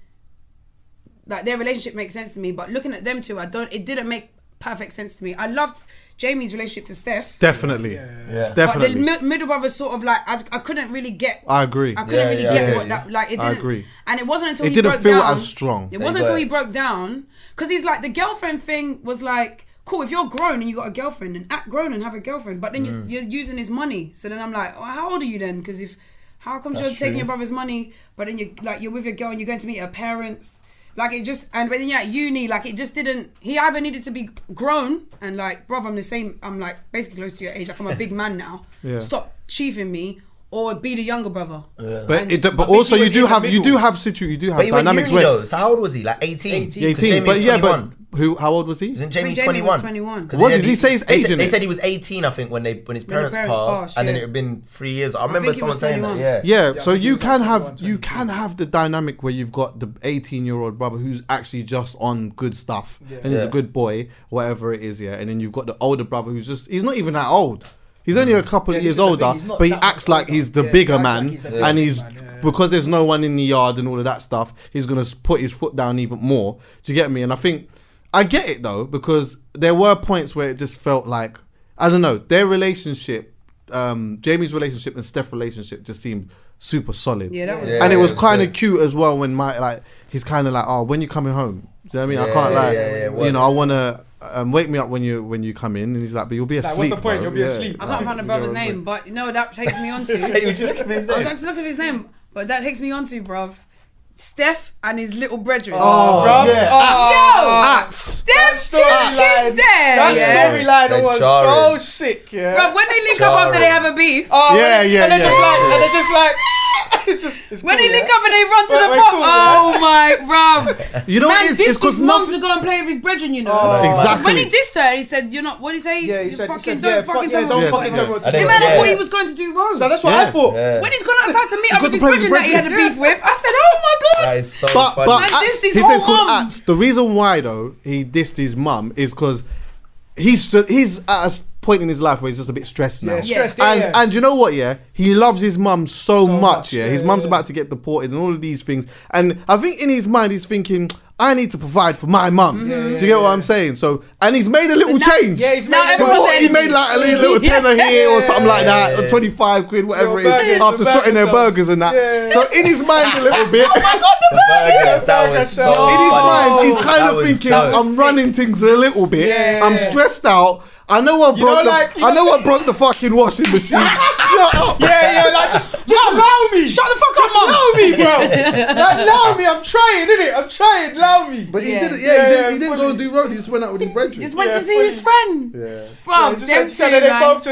like, their relationship makes sense to me, but looking at them 2, it didn't make perfect sense to me. I loved Jamie's relationship to Steph. Definitely. Yeah. Definitely. But the middle brothers sort of like, I couldn't really get. I agree. I couldn't really get what that, like, it didn't. I agree. And it wasn't until It he didn't broke feel down. as strong. It wasn't until he broke down. Because he's like, the girlfriend thing was like, cool, if you're grown and you got a girlfriend, then act grown and have a girlfriend. But then you're using his money. So then I'm like, well, how old are you then? Because how come you're taking your brother's money, but then you're with your girl and you're going to meet her parents? Like it just, but then at uni, like it just didn't, he either needed to be grown and like, bruv, I'm the same, I'm like basically close to your age, like I'm a big man now. Yeah. Stop chiefing me, or be the younger brother. Yeah. But also you do have dynamics uni, where. So how old was he? Like 18? 18. But yeah, but how old was he? Isn't Jamie Jamie 21? was 21. Was it? Did he say his age in They it? said he was 18, I think, when his parents passed, and then it had been 3 years. I remember think he someone was saying 21. that. Yeah. Yeah, so you can have 21, the dynamic where you've got the 18-year-old brother who's actually just on good stuff and he's a good boy, whatever it is, yeah. And then you've got the older brother who's he's not even that old. He's only a couple of years older, but he acts like he's the bigger man, and he's because there's no one in the yard and all of that stuff. He's gonna put his foot down even more. Do you get me? And I think I get it though, because there were points where it just felt like, I don't know, their relationship, Jamie's relationship and Steph's relationship just seemed super solid. Yeah, that was. And it was kind of cute as well when he's kind of like, oh, when you coming home? Do you know what I mean? I can't you know, I want to wake me up when you come in. And he's like, but you'll be asleep. What's the point? Bro. You'll be asleep. I can't find the brother's name, but you know what that takes me on to. Hey, would you look at his I was name? actually looking at his name, but that takes me on to, bruv. Steph and his little brethren. Oh, Bro. yeah. Yo! Axe. Steph, two storyline- kids there. That Yeah. storyline was Jarring. so sick, yeah. Bruv, when they link up after they have a beef, Oh, Yeah, and yeah, they're yeah. just like, and they're just like, it's when cool, they link yeah? up and they run to Wait, the wait, pot, cool, oh my, bruv. You know Man, what it is? dissed It's because his mum nothing. to go and play with his brethren, you know. Exactly. When he dissed her, he said, "You're not." What did he say? Yeah, he You said, fucking yeah, don't fucking tell me. don't what's fucking going tell me on." what to Yeah. do. The man, I Yeah. thought he was going to do wrong. So that's what Yeah. I thought. Yeah. When he's gone outside to meet up got with to his play with his brethren that he had a brethren. beef with, I said, "Oh my god." That is so But funny. but Man, dissed his his whole name's called mum. Ats. The reason why though he dissed his mum is because he's at a point in his life where he's just a bit stressed now. Yeah, stressed, yeah. And you know what? Yeah, he loves his mum so much. Yeah, yeah, his mum's yeah. about to get deported and all of these things. And I think in his mind he's thinking, I need to provide for my mum. Do you get what I'm saying? So, and he's made a little now- change. Yeah, he's Now made everyone's What, he enemy. made like a little tenner here or something like that, or 25 quid, whatever it Little is, burgers, after the sorting their burger burgers and that. Yeah. So in his mind a little bit. Oh my god, the Burgers, that burger was so sell. In his funny. mind, he's kind That of was thinking, dope. I'm running things a little bit. Yeah. I'm stressed out. I know what You know, broke like, you I know know- what broke the fucking washing machine. Shut up. Yeah, like just allow me. Shut the fuck up, mum. Allow me, bro. Like, allow me. I'm trying, innit? I'm trying. Allow me. But he Yeah. didn't. He didn't go fully. and do road. He just went out with his brethren. Just went Yeah, to see his friend. Yeah. Bruv, Just them like, two, so they man. both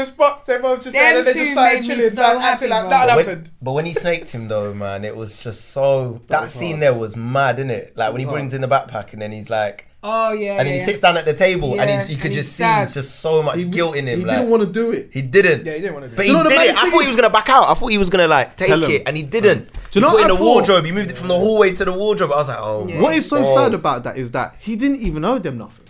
just there and they two just started made me chilling, so like, happy, acting like bro. that But happened. when he snaked him though, man, it was just so. That scene there was mad, innit? Like when he brings in the backpack and then he's like, Oh yeah. and then he sits down at the table Yeah, and you could and just he's see sad. just so much guilt in him. He like, didn't want to do it. He didn't. Yeah, he didn't want to do But it. he Do you know did the it. best I thing thought he is- was gonna back out. I thought he was gonna like take Tell him. it, and he didn't. Do you know he put what in I the thought? wardrobe. He moved it from the hallway to the wardrobe. I was like, oh. Yeah. my What is so God. sad about that is that he didn't even owe them nothing.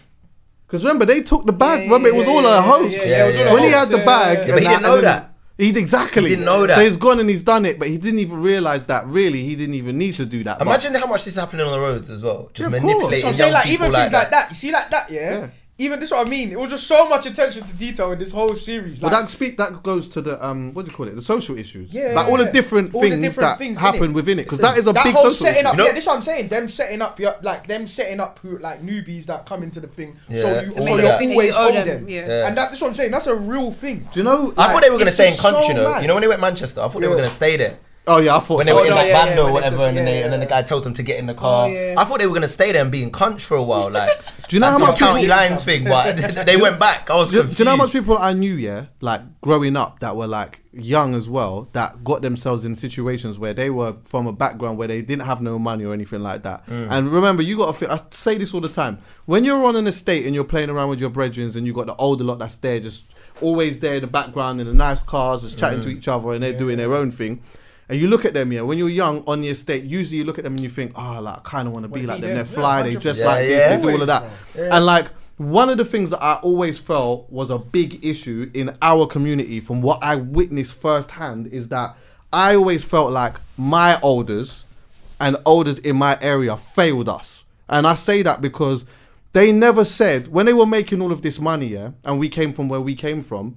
Because remember, they took the bag. Yeah, remember, it was all a hoax. yeah, it was all a When he hoax. had the bag, Yeah, and but he didn't know and then- that. Exactly. He didn't know that. So he's gone and he's done it, but he didn't even realize that really he didn't even need to do that. Imagine how much this is happening on the roads as well. Just Yeah, of course. manipulating So I'm young saying, like, people even like things like that. You see, like that, yeah. Even this is what I mean. It was just so much attention to detail in this whole series. Well, Like, that goes to the what do you call it? The social issues. Yeah, like all the yeah. different All the things different that things, happen innit? within it, because Listen, that is a that big whole social setting issue. up, You know- yeah, this is what I'm saying. Them setting up who like newbies that come into the thing. Yeah, So to you make so them you think that you always owe owe them, them. yeah. And that's what I'm saying. That's a real thing. Do you know? I thought they were going to it's stay in just country, so though. mad. You know, when they went Manchester, I thought they were going to stay there. Oh yeah, I thought When they so. were in no, that yeah, band yeah, or when whatever, it's and then just- and then the guy tells them to get in the car. yeah. I thought they were going to stay there and be in country for a while. Like, Do you know how some much county people- lines thing? But they went back. I was Do you confused. know how much people I knew, yeah, like growing up, that were like young as well, that got themselves in situations where they were from a background where they didn't have no money or anything like that. And remember, you got to. I say this all the time. When you're on an estate and you're playing around with your brethren, and you got the older lot that's there, just always there in the background in the nice cars, just chatting to each other, and they're doing their own thing. And you look at them, yeah, when you're young on the estate, usually you look at them and you think, oh, like, I kind of want to be like them. They're fly, they dress 100%. like this, Yeah, they do all of that. And like, one of the things that I always felt was a big issue in our community from what I witnessed firsthand is that I always felt like my elders and elders in my area failed us. And I say that because they never said, when they were making all of this money, yeah, and we came from where we came from,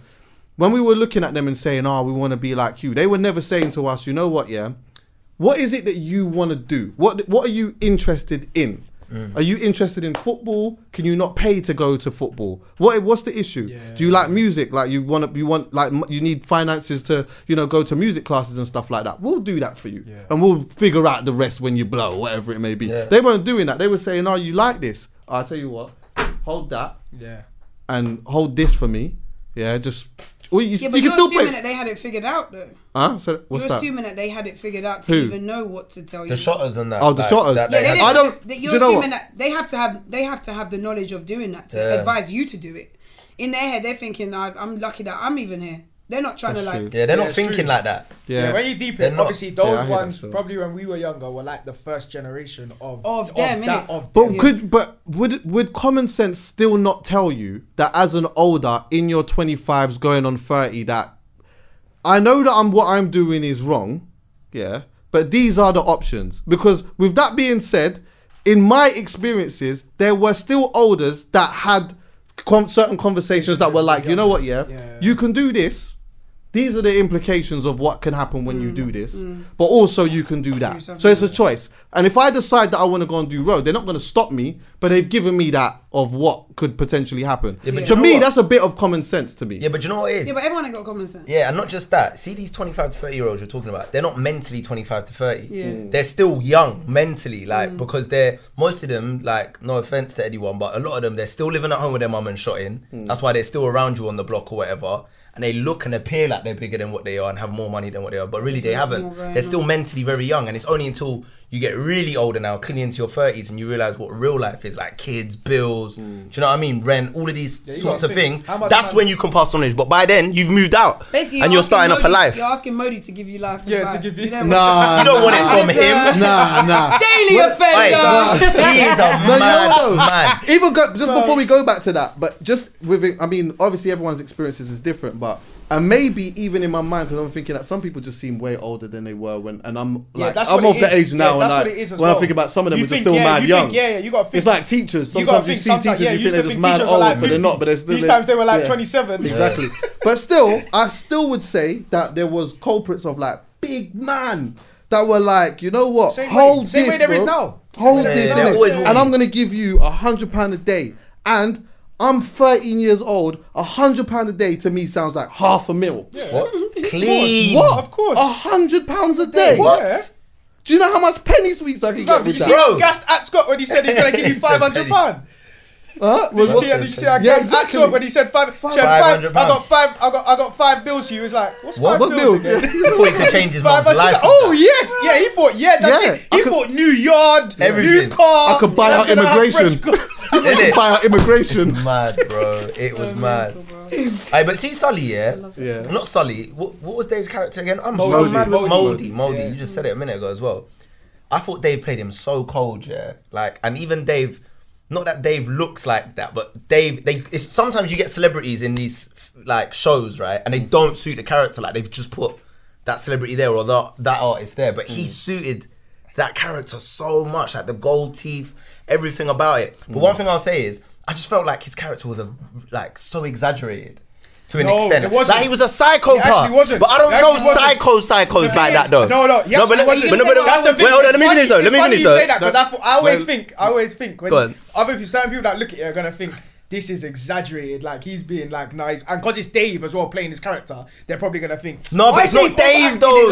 when we were looking at them and saying, we want to be like you, they were never saying to us, you know what, yeah, what is it that you want to do? What are you interested in? Are you interested in football? Can you not pay to go to football? What's the issue? Do you like music? Like you need finances to, go to music classes and stuff like that. We'll do that for you, and we'll figure out the rest when you blow, whatever it may be. They weren't doing that. They were saying, you like this? I'll tell you what, hold that, and hold this for me, just. Well, but you're assuming that they had it figured out, though. So what's you're that? assuming that they had it figured out to even know what to tell you. The shotters and that. Oh, the shotters. I don't. You're assuming that they have to have the knowledge of doing that to advise you to do it. In their head, they're thinking, "I'm lucky that I'm even here." They're not trying to like. Yeah, they're not thinking like that. Yeah, when you deep it, obviously those ones probably when we were younger were like the first generation of them. But would common sense still not tell you that as an older in your 25s going on 30 that I know that what I'm doing is wrong, but these are the options? Because with that being said, in my experiences, there were still elders that had certain conversations that were like, you know what, you can do this. These are the implications of what can happen when you do this, but also you can do that. So it's a choice. And if I decide that I want to go and do road, they're not going to stop me, but they've given me that of what could potentially happen. To me, that's a bit of common sense to me. Yeah, but you know what it is? Yeah, but everyone ain't got common sense. Yeah, and not just that. See these 25 to 30 year olds you're talking about, they're not mentally 25 to 30. Yeah. They're still young mentally, because most of them, like, no offense to anyone, but a lot of them, they're still living at home with their mum and shotting. That's why they're still around you on the block or whatever. And they look and appear like they're bigger than what they are and have more money than what they are, but really they haven't. They're still mentally very young, and it's only until you get really older now, clearly into your 30s, and you realise what real life is, like kids, bills, do you know what I mean? Rent, all of these sorts of things. That's when you can pass on knowledge. But by then, you've moved out. Basically, and you're starting up a life. You're asking Modi to give you life advice. Yeah, to give you... Nah. You don't want it from him. Nah. Daily offender. He is a man. Even before we go back to that, but just with it, I mean, obviously everyone's experiences is different, but... And maybe even in my mind, because I'm thinking that some people just seem way older than they were when, and I'm like, I'm of the age now, and I think about some of them are just still mad young. You got to think. It's like teachers. Sometimes you see teachers, you think they're just mad old, but they're not. But they're still. These times they were like 27. Exactly. But still, I still would say that there was culprits of like big man that were like, you know what, hold this, bro. Hold this, and I'm gonna give you £100 a day, and I'm 13 years old. £100 a day to me sounds like £500,000. Yeah. What? Clean. What? Of course. £100 a day. What? Yeah. Do you know how much penny sweets I can get with did you that? see how gassed at Scott when he said he's going to give you £500? Did you see how gassed at Scott when he said £500? I got 5 bills for you. He was like, what's 5 bills again? He thought he could change his mum's life. Oh yes, yeah. He thought, that's it. He thought new yard, everything. New car. I could buy out immigration. Buy out immigration. It was mad, bro. It was mad. Hey, but see Sully, not Sully. What was Dave's character again? I'm so mad with Moldy. Yeah. You just said it a minute ago as well. I thought Dave played him so cold, like, and even Dave. Not that Dave looks like that, but Dave. Sometimes you get celebrities in these like shows, right? And they don't suit the character. Like they've just put that celebrity there or that artist there, but he suited that character so much. Like the gold teeth, everything about it. But one thing I'll say is, I just felt like his character was so exagerated. To an extent, like he was a psychopath. Actually wasn't. But I don't know psychos like that though. No, that's the thing. Let me finish though. You say that because I always think when certain people that look at it are gonna think this is exaggerated. Like he's being like nice, and because it's Dave as well playing his character, they're probably gonna think. No, but it's not Dave though.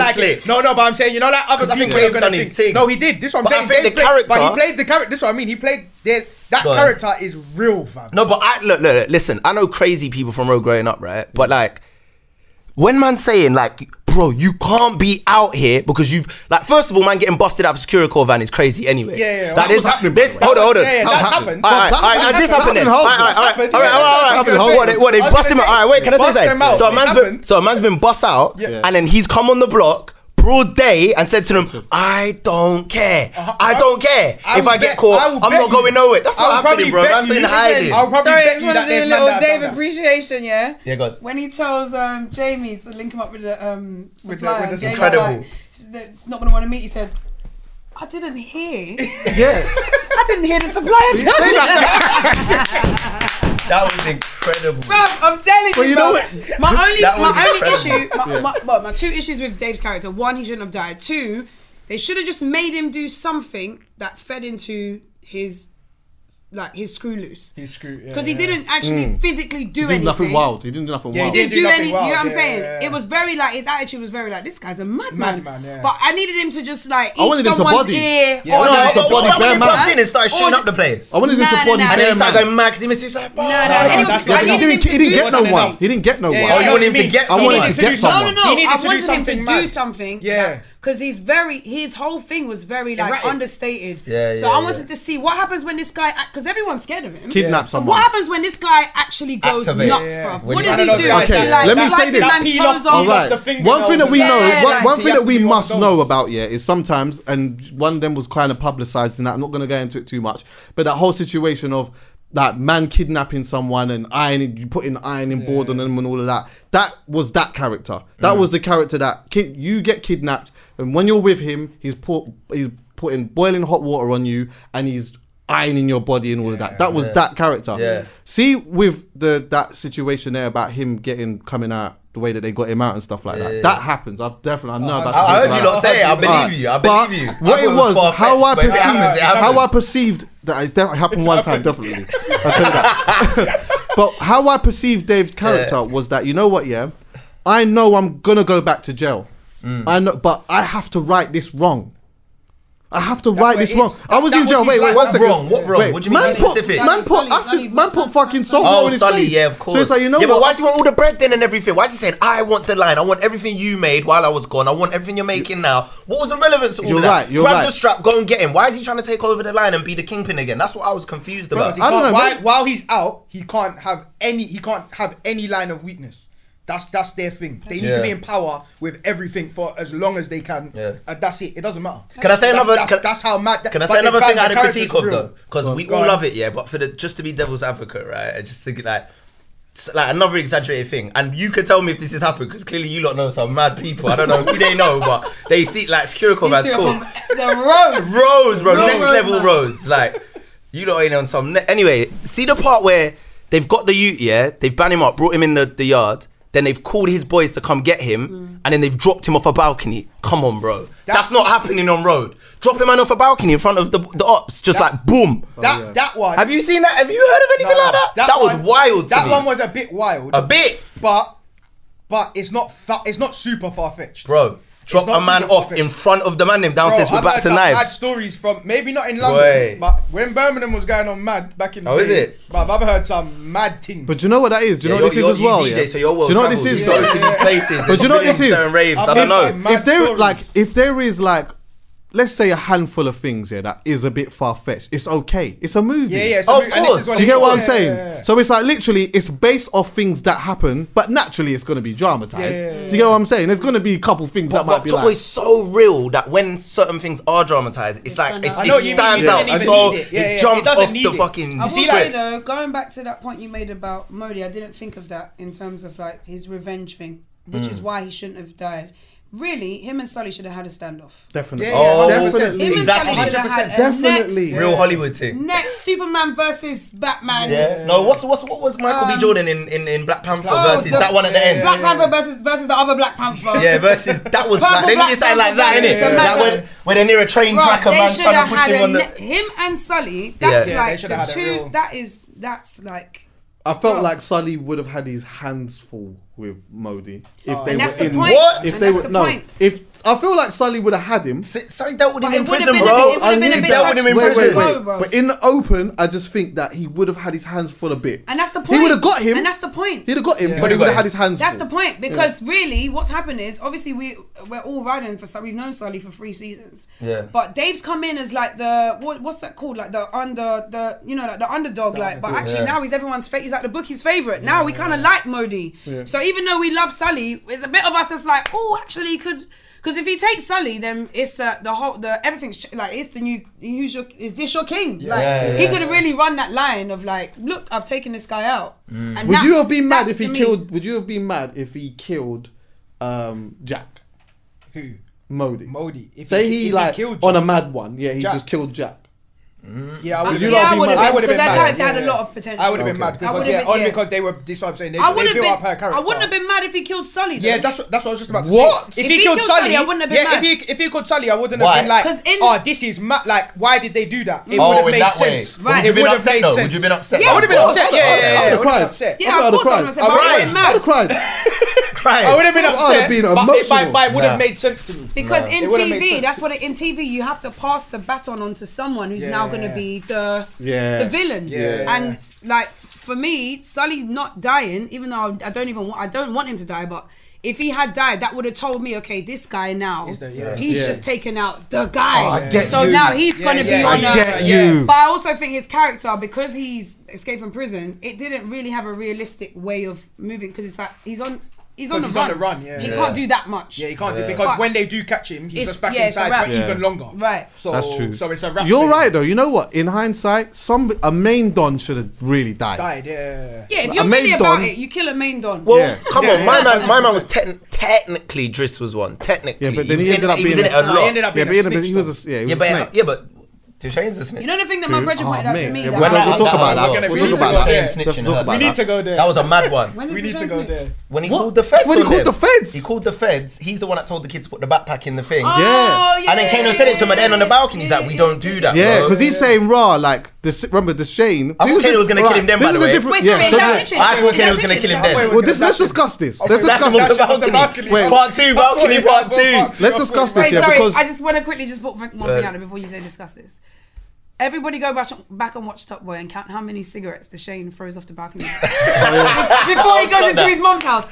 No, but I'm saying like others. I think they're gonna think. No, he did. This is what I'm saying. The character, but he played the character. This is what I mean. He played that character is real, fam. No, but look, listen. I know crazy people from Road growing up, right? But like, when man's saying like, bro, you can't be out here because you've like. First of all, man, getting busted out of a Securicore van is crazy anyway. Yeah. Like this happening. Hold on. Yeah, that's happened. All right. Has this happened then? All right. What they bust him out? All right, wait. Can I say something? So a man's been bust out, and then he's come on the block. Broad day and said to them, I don't care. I don't care. If I get caught, I'm not going nowhere. That's not happening, bro. That's in hiding. Sorry, I just want to do a little Dave appreciation, Yeah, go on. When he tells Jamie to link him up with the supplier, with Jamie's incredible. like, it's not going to want to meet. He said, I didn't hear. Yeah. I didn't hear the supplier. That was incredible. Bro, I'm telling you, you know bro. what? My only incredible. issue, my two issues with Dave's character. One, he shouldn't have died. Two, they should have just made him do something that fed into his screw loose. He's screwed. Because he didn't actually physically do He did anything. nothing wild. He didn't do nothing wild. He didn't do nothing any. wild. You know what I'm Yeah, saying? yeah, yeah. It was very like his attitude was very like this guy's a madman. Yeah. But I needed him to just like I eat wanted him to someone's body. ear. Yeah. Or No, like, to body bare man. He in and started shooting up the place. I wanted him to Nah, body nah, And then bare he started man. going mad because he missed. He's like, No, and he that's was, I not needed He him to didn't do get no something. one. He didn't get no Yeah, one. yeah, Oh, you want him to get I wanted someone? him to get do someone. No, He needed I to do wanted him to something do mad. something. Yeah. Because his whole thing was very like Erratic. understated. Yeah, so yeah, I wanted to see what happens when this guy, because everyone's scared of him. Kidnap So someone. what happens when this guy actually goes Activate. nuts, Yeah. bro? When What you- does I he don't do? know, okay, He, like, let me slices say this. man's Peel toes off off. All right. the fingernails One thing that we Yeah, know, like, one he thing has that to we be one must of know those. about, is sometimes, and one of them was kind of publicised in that. I'm not going to go into it too much, but that whole situation of that man kidnapping someone and ironing, you putting the ironing board on them and all of that. That was that character. That was the character that you get kidnapped, and when you're with him, he's putting boiling hot water on you, and he's ironing your body and all of that. That was that character. Yeah. See, with that situation there about him coming out the way that they got him out and stuff like that. That happens. I know about. I heard situations you like lot say it. I that. believe you. I But believe you. what I it thought was, far-fetched, how I but if it happens, it happens. perceived that it happened one time, definitely. I'll tell you that. But how I perceived Dave's character was that, you know what? Yeah, I know I'm gonna go back to jail. I know, but I have to right this wrong. I have to right what this it wrong. is. I was in That's jail. what Wait, he's wait, like. one What second. wrong? What wrong? Wait, What do you mean specific? Man put Sully, fucking salt Oh, in his Sully, face. yeah, of course. So it's like, you know yeah, what? but why does he want all the bread then and everything? Why is he saying, I want the line, I want everything you made while I was gone, I want everything you're making now? What was the relevance of all You're of that? right, you're Grab right. the strap, go and get him. Why is he trying to take over the line and be the kingpin again? That's what I was confused about. I don't know, man. While he's out, he can't have any line of weakness. That's their thing. They need to be in power with everything for as long as they can. Yeah. And that's it. It doesn't matter. Can I say another? That's how mad. Can I but say another the thing I had a character's critique of real. though? Because we Go all on. love it, yeah. But just to be devil's advocate, right? And just to get like another exaggerated thing. And you can tell me if this has happened because clearly you lot know some mad people. I don't know who they know, but they see like Kirikov as cool. The roads. Roads, bro, next roads, level man. roads. Like you lot ain't on some. Anyway, see the part where they've got the youth, yeah. They've banned him up, brought him in the yard. Then they've called his boys to come get him, and then they've dropped him off a balcony. Come on, bro. That's not happening on road. Drop him man off a balcony in front of the ops, just like boom. That one. Have you seen that? Have you heard of anything like that? That was one- wild to That me. one was a bit wild. A bit, but it's not super far fetched. bro. Drop not a man super off far-fetched. in front of the man them downstairs with bats and Mad knives. stories from maybe not in London, Boy. but when Birmingham was going on mad back in the Oh, day. is it? But I've heard some mad things. But do you know what that is? Do you know what this is as well? DJ, Yeah? so you're well Do you know what this travelled. is? You go though? to these places. But do you know what this is? Certain raves. I I've don't been know. to mad If there stories. if there is like, let's say a handful of things here that is a bit far fetched, it's okay. It's a movie. Yeah. Of and this course. is what Do you it get what is. I'm saying? Yeah. So it's like literally, it's based off things that happen, but naturally it's going to be dramatized. Yeah. Do you get what I'm saying? There's going to be a couple things that might But be Top like. is so real that when certain things are dramatized, it's like stand it's, out. it I know what you stands mean. out. It doesn't So even need it. Yeah, it it jumps doesn't off need the it. fucking. I will see say that? though, going back to that point you made about Modi, I didn't think of that in terms of like his revenge thing, which is why he shouldn't have died. Really, him and Sully should have had a standoff. Definitely. Yeah, Oh, definitely. Him and Exactly. Sully should have had a Definitely. Real Hollywood thing. next Superman versus Batman. Yeah. No, what was Michael B. Jordan in Black Panther versus the- that one at the end? Black Panther versus the other Black Panther. Yeah, versus that was Purple like they Black did something like Panther that, versus innit? the Like Batman. when they're near a train Bro, track, a they man's should trying to have push had him on the. him and Sully. That's Yeah. They like should the have had a two. real- That's like. I felt like Sully would have had his hands full with Modi if they And were that's the in. point. What? If And they that's were the no, point. if I feel like Sully would have had him. Sorry, dealt with him But in it would've prison, been a bro. bit- it would've been a He bit dealt with him in touchy. prison. Wait. Bro. But in the open, I just think that he would have had his hands full a bit. And that's the He point. would have got him. And that's the point. He'd have got him, Yeah. but he Would've would got have had him. his hands That's full. the point, because really, what's happened is obviously we're all riding for some. We've known Sully for 3 seasons. Yeah. But Dave's come in as like what's that called? Like the underdog. Like, but actually now he's everyone's he's like the bookie's favorite. Now we kind of like Modi. Yeah. So even though we love Sully, there's a bit of us that's like, oh, actually he could. Because if he takes Sully, then it's everything's like it's the new. Is this your king? Like he could have really run that line of like, look, I've taken this guy out. And Would that- you have been mad that if he to me- killed? Would you have been mad if he killed Jack? Who? Modi. If Say if he like killed on a Jack. mad one. Yeah, he Jack. just killed Jack. Yeah, I would you have lot been be mad? because that character had a lot of potential. I would have been mad because because they were. This is what I'm saying. They built up her character. I wouldn't have been mad if he killed Sully. Though. Yeah, that's what I was just about to What? say. If he killed Sully, I wouldn't have been mad. If he killed Sully, I wouldn't have been like, this is mad. Like, why did they do that? It would have made sense. Right. Would you have made sense? Would you have been upset? Yeah, I would have been upset. Yeah, I would have cried. Yeah, of course I would have cried. I'd have cried. I would have been upset. I'd have been emotional. But it would have made sense to me. Because in TV, that's what in TV you have to pass the baton on to someone who's now going to be the villain. And like for me, Sully not dying, even though I don't want him to die, but if he had died, that would have told me, okay, this guy now, he's just taken out the guy. So now he's going to be on a... But I also think his character, because he's escaped from prison, it didn't really have a realistic way of moving, because it's like he's on the run. He can't do that much. Yeah, he can't do, because when they do catch him, he's just back inside for even longer. Right. So that's true. So it's a wrap. You're right though. You know what? In hindsight, a main Don should have really died. Yeah, if you're really about it, you kill a main Don. Well, come on, my man was technically Driss was one. Technically, yeah, but then he ended up being a lot. He ended up being a snitch. He was a snake. but Deshane's a snitch. You know the thing that my brother pointed out to me? We'll talk about that. We'll talk about that. We need to go there. That was a mad one. We need to go there. When he called the feds. When he called the feds. He called the feds. He's the one that told the kids to put the backpack in the thing. Yeah. And then Kano said it to him, and then on the balcony, he's like, we don't do that. Yeah, because he's saying raw, like, remember Deshane. I thought Kano was going to kill him then, by the way. Wait, I thought Kano was going to kill him then. Well, let's discuss this. Let's discuss this. Wait, part two. Let's discuss this, sorry, because I just want to quickly just put one thing out there before you say discuss this. Everybody go back and watch Top Boy and count how many cigarettes Deshane throws off the balcony before he goes into his mum's house.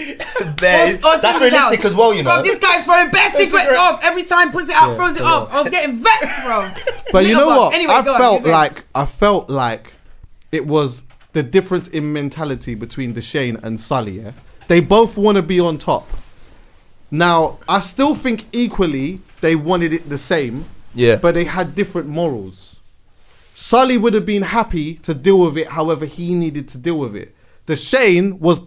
That's realistic as well, you know. Bro, this guy's throwing bare cigarettes off every time, puts it out, throws it off. I was getting vexed, bro. But you know what? Anyway, I felt like it was the difference in mentality between Deshane and Sully. Yeah, they both want to be on top. Now, I still think equally they wanted it the same. Yeah, but they had different morals. Sully would have been happy to deal with it however he needed to deal with it. Deshane was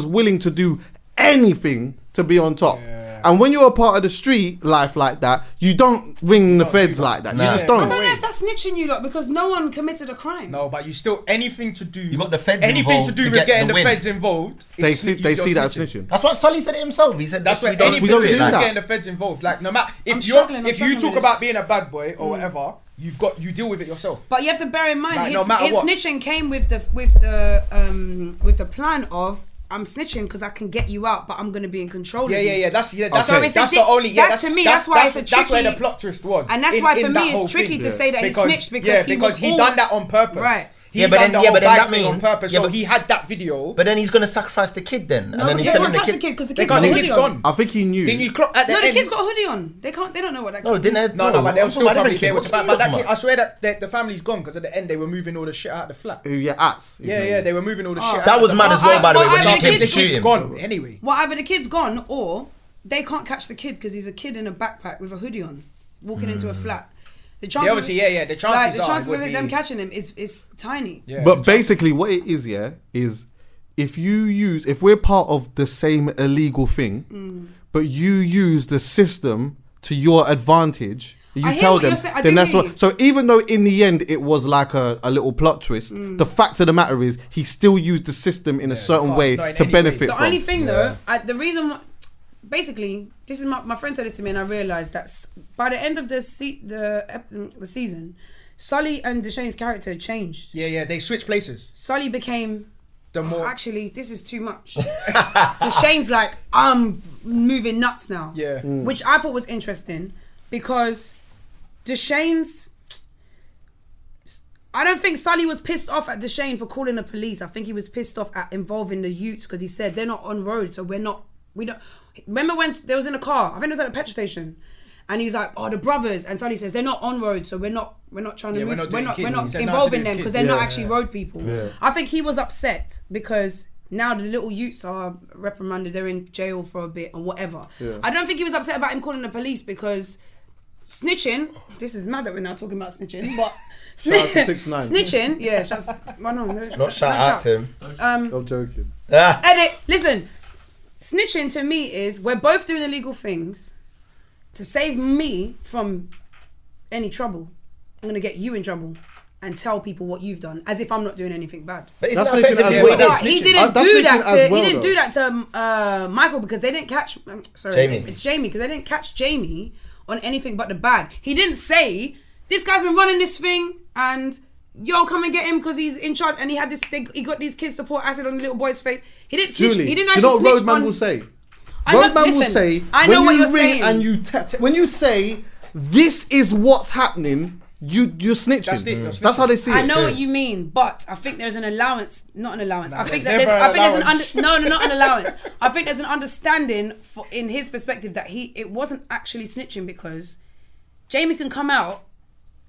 willing to do anything to be on top. And when you're a part of the street life like that, you don't ring the feds like that. You just don't. I don't know if that's snitching you lot, because no one committed a crime. No, but you still, anything to do. You got the feds anything to do with getting the feds involved. They see that as snitching. That's what Sully said it himself. He said that's what anything to do with getting the feds involved. Like, no matter if you talk about being a bad boy or whatever, you deal with it yourself. But you have to bear in mind, like, his snitching came with the plan of, I'm snitching because I can get you out, but I'm going to be in control of you. That's so the only. To me, that's why it's a tricky. That's where the plot twist was, and that's why for me it's tricky to say that he snitched because he done that on purpose. Right. But then that means on purpose. So he had that video. But then he's gonna sacrifice the kid then. No, and then he's telling the kid because the kid's gone. I think he knew. Then you clock at the end. No, the kid's got a hoodie on. They don't know what that. No, didn't. No, but they'll still probably care what's about. But that kid, I swear that the family's gone because at the end they were moving all the shit out of the flat. Yeah, they were moving all the shit. That was mad as well, by the way. When he came to shoot him. Gone anyway. Well, either the kid's gone or they can't catch the kid because he's a kid in a backpack with a hoodie on, walking into a flat. The chances, the chances of them catching him is tiny. Yeah, but basically, what it is, is if we're part of the same illegal thing, but you use the system to your advantage, you tell them, then that's what. So even though in the end it was like a little plot twist, the fact of the matter is he still used the system in a certain way to benefit from. The only thing though, the reason. Basically, this is my friend said this to me, and I realised that by the end of the season, Sully and Deshane's character changed. Yeah, they switched places. Sully became actually, this is too much. Deshane's like, I'm moving nuts now. Yeah, which I thought was interesting because Deshane's. I don't think Sully was pissed off at Deshane for calling the police. I think he was pissed off at involving the youths because he said they're not on road, so we don't. Remember when they was in a car? I think it was at a petrol station, and he was like, "Oh, the brothers." And Sully says they're not on road, so we're not trying to move. We're not involving them because they're not actually road people. Yeah. I think he was upset because now the little youths are reprimanded. They're in jail for a bit or whatever. Yeah. I don't think he was upset about him calling the police because snitching. This is mad that we're now talking about snitching, but. Shout out to 6ix9ine. Snitching, yeah. Not shout out to him. I'm joking. Edit. Listen. Snitching to me is we're both doing illegal things. to save me from any trouble, I'm gonna get you in trouble and tell people what you've done, as if I'm not doing anything bad. But it's That's not snitching effectively as what well. it is. He didn't do that. He didn't do that to Michael because they didn't catch. Jamie. It's Jamie because they didn't catch Jamie on anything but the bag. He didn't say this guy's been running this thing and yo, come and get him because he's in charge. And he had this. He got these kids to pour acid on the little boy's face. He didn't snitch. Julie, He didn't do you know actually what snitch Roadman on. will say? I know- Roadman will listen, say I know when what you you're ring saying. and you when you say this is what's happening, you're snitching. That's it, you're That's how they see it. I know what you mean, but I think there's an allowance, not an allowance. I think that there's there's, never I think an there's an no, not an allowance. I think there's an understanding for, in his perspective, that it wasn't actually snitching because Jamie can come out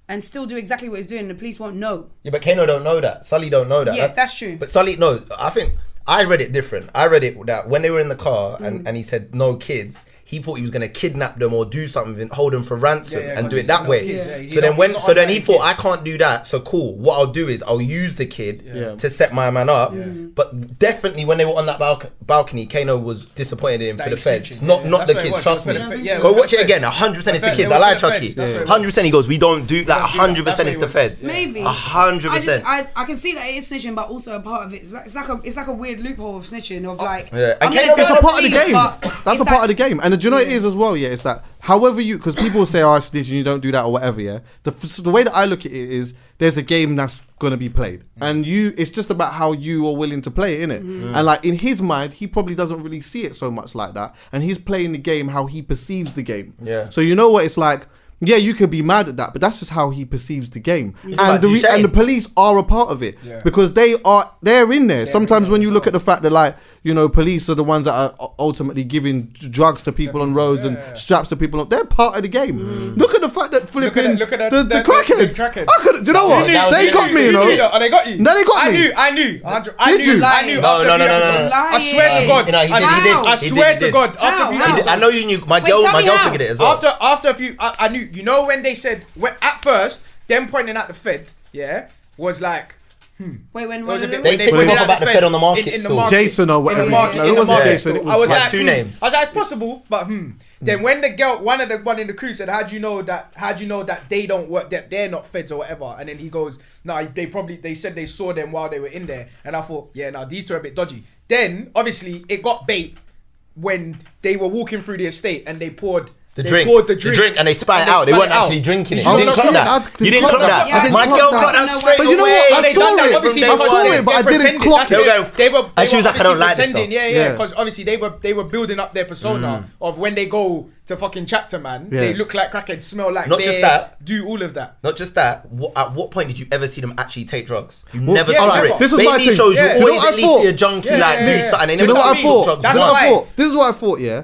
and still do exactly what he's doing. And the police won't know. Yeah, but Kano don't know that. Sully don't know that. Yeah, that's true. But Sully, no, I think I read it different. I read it that when they were in the car and he said no kids, he thought he was going to kidnap them or do something, hold them for ransom and do it that way. So then he thought, I can't do that. So cool. What I'll do is I'll use the kid to set my man up. But definitely when they were on that balcony, Kano was disappointed in him for the feds. Not the kids, trust me. Go watch it again. 100% it's the kids. I like Chucky. 100% he goes, we don't do that. 100% it's the feds. Maybe 100%. I can see that it is snitching, but also a part of it. It's like a weird loophole of snitching of like. Yeah. I'm And gonna Kano's tell It's a part of the police, game. but That's it's a part like- of the game. And do you know what it is as well? Yeah, it's that however you, because people say, "Oh, snitch, and you don't do that or whatever." Yeah, the way that I look at it is there's a game that's gonna be played, and it's just about how you are willing to play it, innit? And like in his mind, he probably doesn't really see it so much like that, and he's playing the game how he perceives the game. Yeah. So you know what it's like. Yeah, you could be mad at that, but that's just how he perceives the game, and about the Duchesne. and the police are a part of it because they're in there. Sometimes when you look at the fact that, like, you know, police are the ones that are ultimately giving drugs to people on roads and straps to people, they're part of the game. Look at the fact that flipping look at the crackheads. Do you know what? They got me, you know. Oh, they got you. No, they got me. I knew. Did you? I knew. No. I swear to God. I swear to God. After a few episodes. I know you knew. My Wait, girl tell me how. figured it as well. After a few, I knew. You know when they said at first, them pointing at the Fed, was like. Wait, when It was a bit- They when take pointed them off at about the Fed on the market in the still. market. Jason or whatever. In the market, No, in it the wasn't market. Jason. It I was was like two names. I was like, it's possible, but Then when the girl, one in the crew said, how do you know that they don't work, that they're not feds or whatever? And then he goes, no, they said they saw them while they were in there. And I thought, yeah, no, these two are a bit dodgy. Then obviously it got bait when they were walking through the estate and they poured the drink, and they spat it out. They weren't actually drinking it. Oh, You didn't no, clock I that. didn't You didn't clock clock that. that. I didn't My clock girl that. clocked that straight But you know away. what? I They saw done that, it. obviously, I because saw it, but I didn't pretended. clock They'll it. go, They were and she was like, I don't like this pretending, stuff. yeah, because obviously they were building up their persona of when they go to fucking Chapter Man, Yeah. they look like crackheads, smell like Not beer, just that. do all of that. Not just that. At what point did you ever see them actually take drugs? You Well, never yeah, saw never. it. This was my Baby thing. shows you Yeah. Do you know always what at I least thought? see a junkie Yeah, like yeah, do yeah. something. They Do you never know what I took thought? drugs. That's Do you know what I why. thought? This is what I thought, yeah.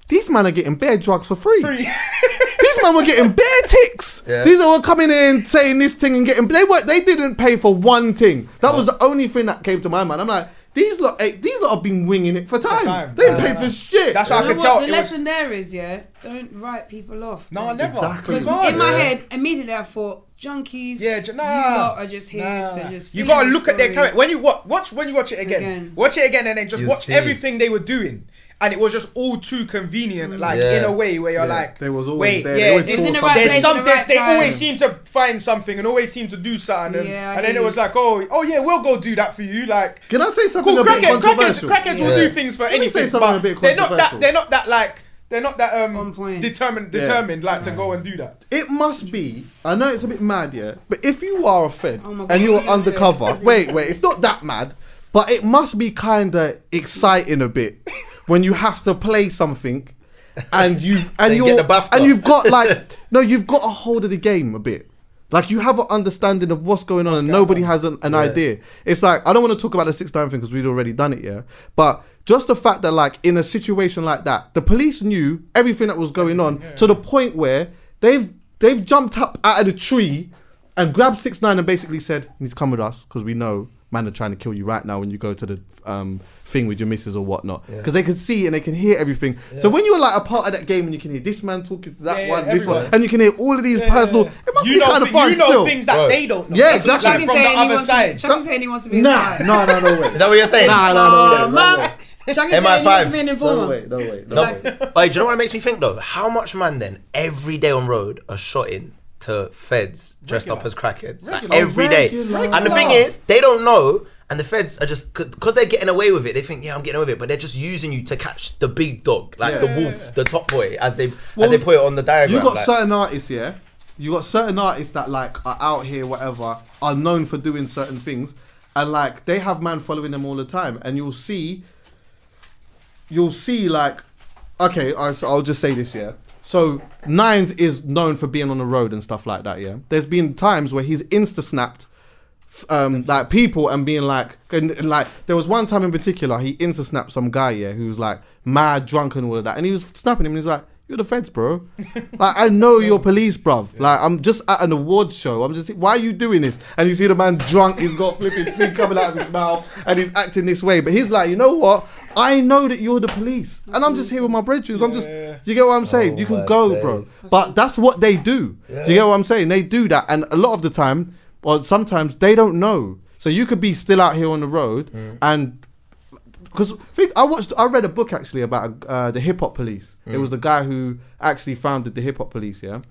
These men are getting bare drugs for free. These men were getting bare ticks. Yeah. These were coming in saying this thing and getting. They didn't pay for one thing. That was the only thing that came to my mind. I'm like, these lot have been winging it for time. They didn't pay for shit. That's how I You know could tell. what? The It was, lesson there is, don't write people off. no, never. Exactly. It's Because hard. in my head, immediately I thought, junkies, Yeah, you lot are just here to just. You feed gotta the look at their story. character when you watch it again. Watch it again and then just You'll watch see. everything they were doing. And it was just all too convenient, like Yeah. in a way where you're Yeah, like, they was always wait, there. They yeah, always It's in the saw right something. place at the right they time. always seem to find something and always seem to do something, Yeah, I and then hear it was you. like, oh yeah, we'll go do that for you, like. Can I say something Cool, a bit controversial? crackheads will do things for me anything. say something but a bit they're not that. controversial. They're not that On point. determined like to go and do that. It must be. I know it's a bit mad, yeah. But if you are a Fed Oh my God, and you're I was gonna say, undercover, I was gonna wait, say. it's not that mad, but it must be kind of exciting a bit when you have to play something and you get the BAFTA. and you've got you've got a hold of the game a bit. Like you have an understanding of what's going on and nobody has an idea. It's like, I don't want to talk about the 6ix9ine thing because we'd already done it, yeah. But just the fact that like in a situation like that, the police knew everything that was going on to the point where they've jumped up out of the tree and grabbed 6ix9ine and basically said, you need to come with us because we know man are trying to kill you right now when you go to the thing with your missus or whatnot, because they can see and they can hear everything. So when you're like a part of that game and you can hear this man talking to that one, this one, and you can hear all of these personal, it must be kind of fun. You know still. things that they don't know. Yeah, That's exactly. like from the other side. Chucky's saying he wants to be Nah, inside. no way. Is that what you're saying? No way. man. Shaggy said he wants to be an informer. No, wait. No. Wait, do you know what it makes me think though? How much man then every day on road are shotting to feds dressed up as crackheads like every day? And the thing is, they don't know. And the feds are just, because they're getting away with it, they think, yeah, I'm getting away with it, but they're just using you to catch the big dog, like the wolf, the top boy, as they put it on the diagram. You got certain artists, yeah? You got certain artists that like are out here, whatever, are known for doing certain things, and like they have man following them all the time, and you'll see like, okay, I'll just say this, yeah? So Nines is known for being on the road and stuff like that, yeah? There's been times where he's insta-snapped like people and being like, and like there was one time in particular he insta-snapped some guy, yeah, who was like mad drunk and all of that, and he was snapping him and he's like, you're the feds, bro. Like, I know you're police, bruv. Like, I'm just at an awards show. I'm just, why are you doing this? And you see the man drunk, he's got flipping thing coming out of his mouth and he's acting this way, but he's like, you know what, I know that you're the police and I'm just here with my brethren. I'm just, you get what I'm saying? You can go, bro, but that's what they do. Do you get what I'm saying? They do that, and a lot of the time, well, sometimes they don't know. So you could be still out here on the road, and because I read a book actually about the hip hop police. It was the guy who actually founded the hip hop police, yeah.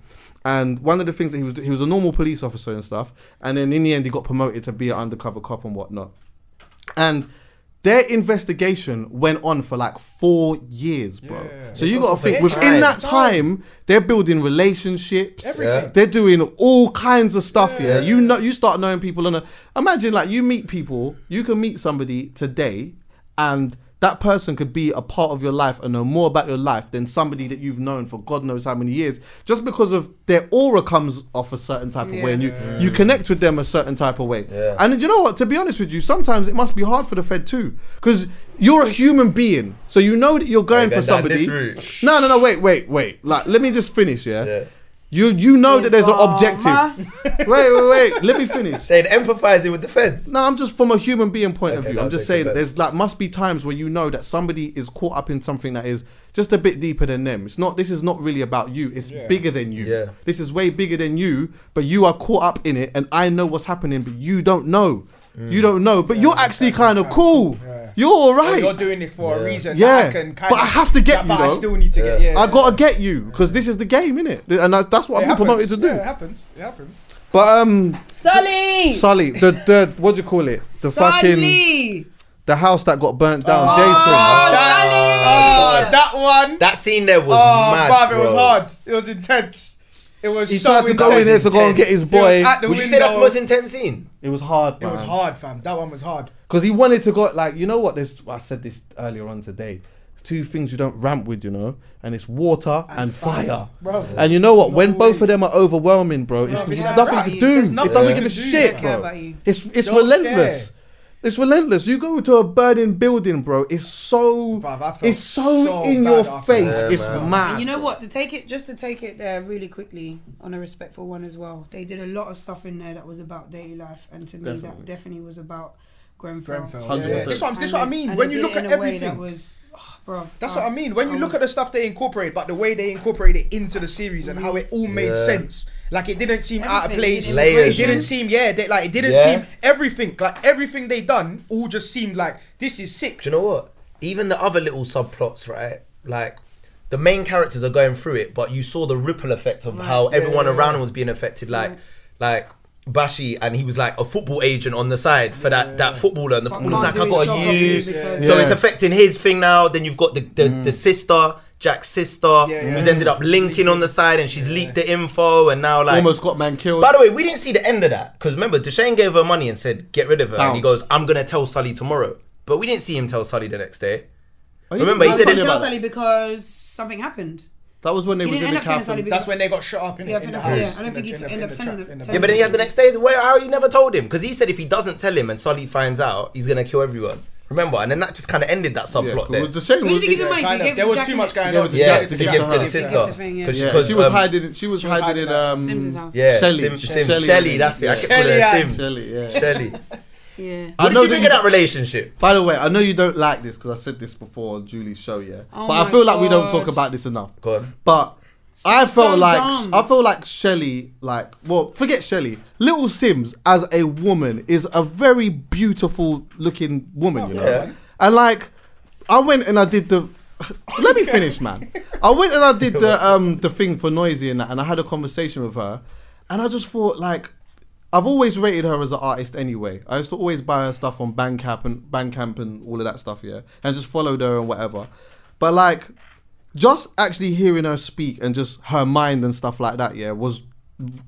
And one of the things that he was a normal police officer and stuff, and then in the end he got promoted to be an undercover cop and whatnot. And their investigation went on for like 4 years, bro. Yeah. So you got to think, within that time, they're building relationships. Everything. They're doing all kinds of stuff, yeah. You know, you start knowing people imagine like you meet people, you can meet somebody today and that person could be a part of your life and know more about your life than somebody that you've known for God knows how many years, just because of their aura comes off a certain type of way, and you connect with them a certain type of way. And you know what, to be honest with you, sometimes it must be hard for the Fed too, because you're a human being, so you know that you're going for somebody. No, wait, like, let me just finish. You know that there's an objective. wait, let me finish. Saying empathizing with the feds. No, I'm just from a human being point of view. I'm just saying there's like must be times where you know that somebody is caught up in something that is just a bit deeper than them. This is not really about you. It's bigger than you. This is way bigger than you, but you are caught up in it, and I know what's happening, but you don't know. You don't know, but you're actually kind of cool. You're all right. You're doing this for a reason. Yeah, but I have to get you. But I still need to get. I gotta get you because this is the game, innit? And that's what I'm promoted to do. Yeah, it happens. But Sully, the what do you call it? The fucking the house that got burnt down. Jason. That one. That scene there was mad. It was hard. It was intense. It was. He tried to go in there to go and get his boy. Would you say that's the most intense scene? It was hard, man. It was hard, fam. That one was hard. Because he wanted to go, like, you know what? I said this earlier on today. There's two things you don't ramp with, you know, and it's water and fire. Bro. And you know what? When both of them are overwhelming, bro, there's nothing you can do. It doesn't give a shit, bro. It's relentless. It's relentless. You go to a burning building, bro. It's so in your face. It's mad. And you know what? To take it there really quickly on a respectful one as well. They did a lot of stuff in there that was about daily life, and to me, that definitely was about Grenfell. 100%. This is what I mean. When you look at everything, that's what I mean. When you look at the stuff they incorporate, but the way they incorporate it into the series and how it all made sense. Like, it didn't seem out of place. It didn't seem, it didn't seem everything. Like, everything they done all just seemed like, this is sick. Do you know what? Even the other little subplots, right? Like, the main characters are going through it, but you saw the ripple effect of how everyone around him was being affected. Like Bashi, and he was like a football agent on the side for that footballer, and the footballer's like, I got you. So it's affecting his thing now. Then you've got the sister, Jack's sister, who's ended up linking on the side, and she's leaked the info, and now like almost got man killed. By the way, we didn't see the end of that, because remember, Deshane gave her money and said get rid of her, and he goes, I'm gonna tell Sully tomorrow, but we didn't see him tell Sully the next day. Remember, he said tell Sully because something happened. That was when they was in the cafe. That's when they got shot up in the house. I don't think he ended up telling him. Yeah, but then he had the next day. How he never told him? Because he said if he doesn't tell him and Sully finds out, he's gonna kill everyone. Remember, and then that just kind of ended that subplot. There was the same. There was too much going on. Yeah, to give to the sister. Because she was hiding. She was hiding in Sim's house. Yeah, Shelly. That's it. I kept calling her Sim. Shelly. Yeah. What did you think of that relationship? By the way, I know you don't like this because I said this before on Julie's show, but I feel like we don't talk about this enough. Go on. But I feel like Shelly, forget Shelly. Little Sims as a woman is a very beautiful looking woman, you know. And like, I went and I did the. Let me finish, man. I went and I did the thing for Noisy and that, and I had a conversation with her, and I just thought like, I've always rated her as an artist anyway. I used to always buy her stuff on Bandcamp and all of that stuff, yeah, and just followed her and whatever. But like, just actually hearing her speak and just her mind and stuff like that, yeah, was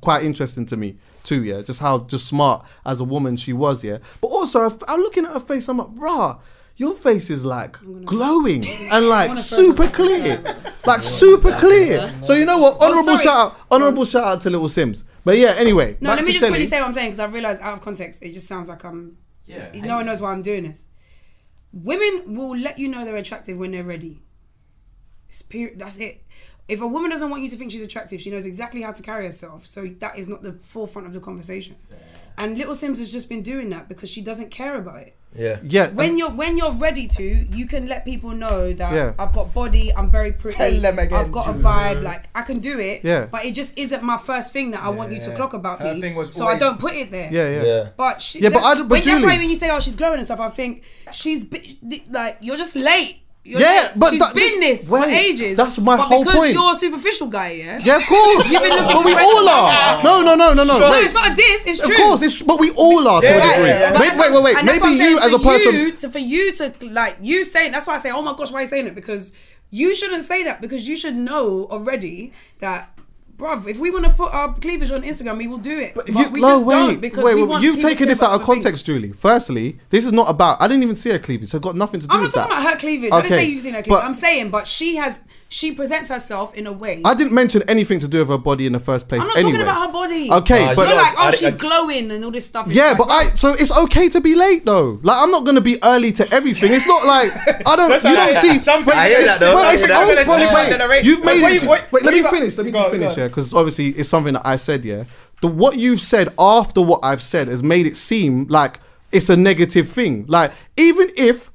quite interesting to me too, yeah. Just how smart as a woman she was, yeah. But also, I'm looking at her face, I'm like, rah, your face is like glowing and like super clear, like super clear. So you know what? Honourable shout out to Little Sims. But yeah, anyway. No, let me just quickly say what I'm saying, because I realised out of context, it just sounds like no one knows why I'm doing this. Women will let you know they're attractive when they're ready. That's it. If a woman doesn't want you to think she's attractive, she knows exactly how to carry herself. So that is not the forefront of the conversation. Yeah. And Little Sims has just been doing that because she doesn't care about it. Yeah. When you're ready to, you can let people know that I've got body, I'm very pretty. Tell them again. I've got a vibe, like I can do it. Yeah. But it just isn't my first thing that I want you to clock about me. So always... I don't put it there. Yeah. But but that's why when you say she's glowing and stuff, I think she's like you're just late. But she's been this for ages. That's my whole point. Because you're a superficial guy, yeah. Yeah, of course. You've been looking but we all are. No. No, it's not a diss. It's true. Of course, but we all are to a degree. Wait. Maybe you as a person. For you to like you saying, that's why I say, oh my gosh, why are you saying it? Because you shouldn't say that, because you should know already that. Bruv, if we want to put our cleavage on Instagram, we will do it. But we just don't, because we want you've taken this out of context, Julie. Firstly, this is not about. I didn't even see her cleavage, so it's got nothing to do with that. I'm not talking about her cleavage. I didn't say you've seen her cleavage. I'm saying, but she presents herself in a way. I didn't mention anything to do with her body in the first place. I'm not anyway. talking about her body. Okay, but you're like, she's glowing and all this stuff. Yeah, but so it's okay to be late though. Like, I'm not gonna be early to everything. It's not like I don't. You don't see. I hear that though. You've made it. Wait, let me finish. Let me finish. Yeah, because obviously it's something that I said. Yeah, what you've said after what I've said has made it seem like it's a negative thing. Like even if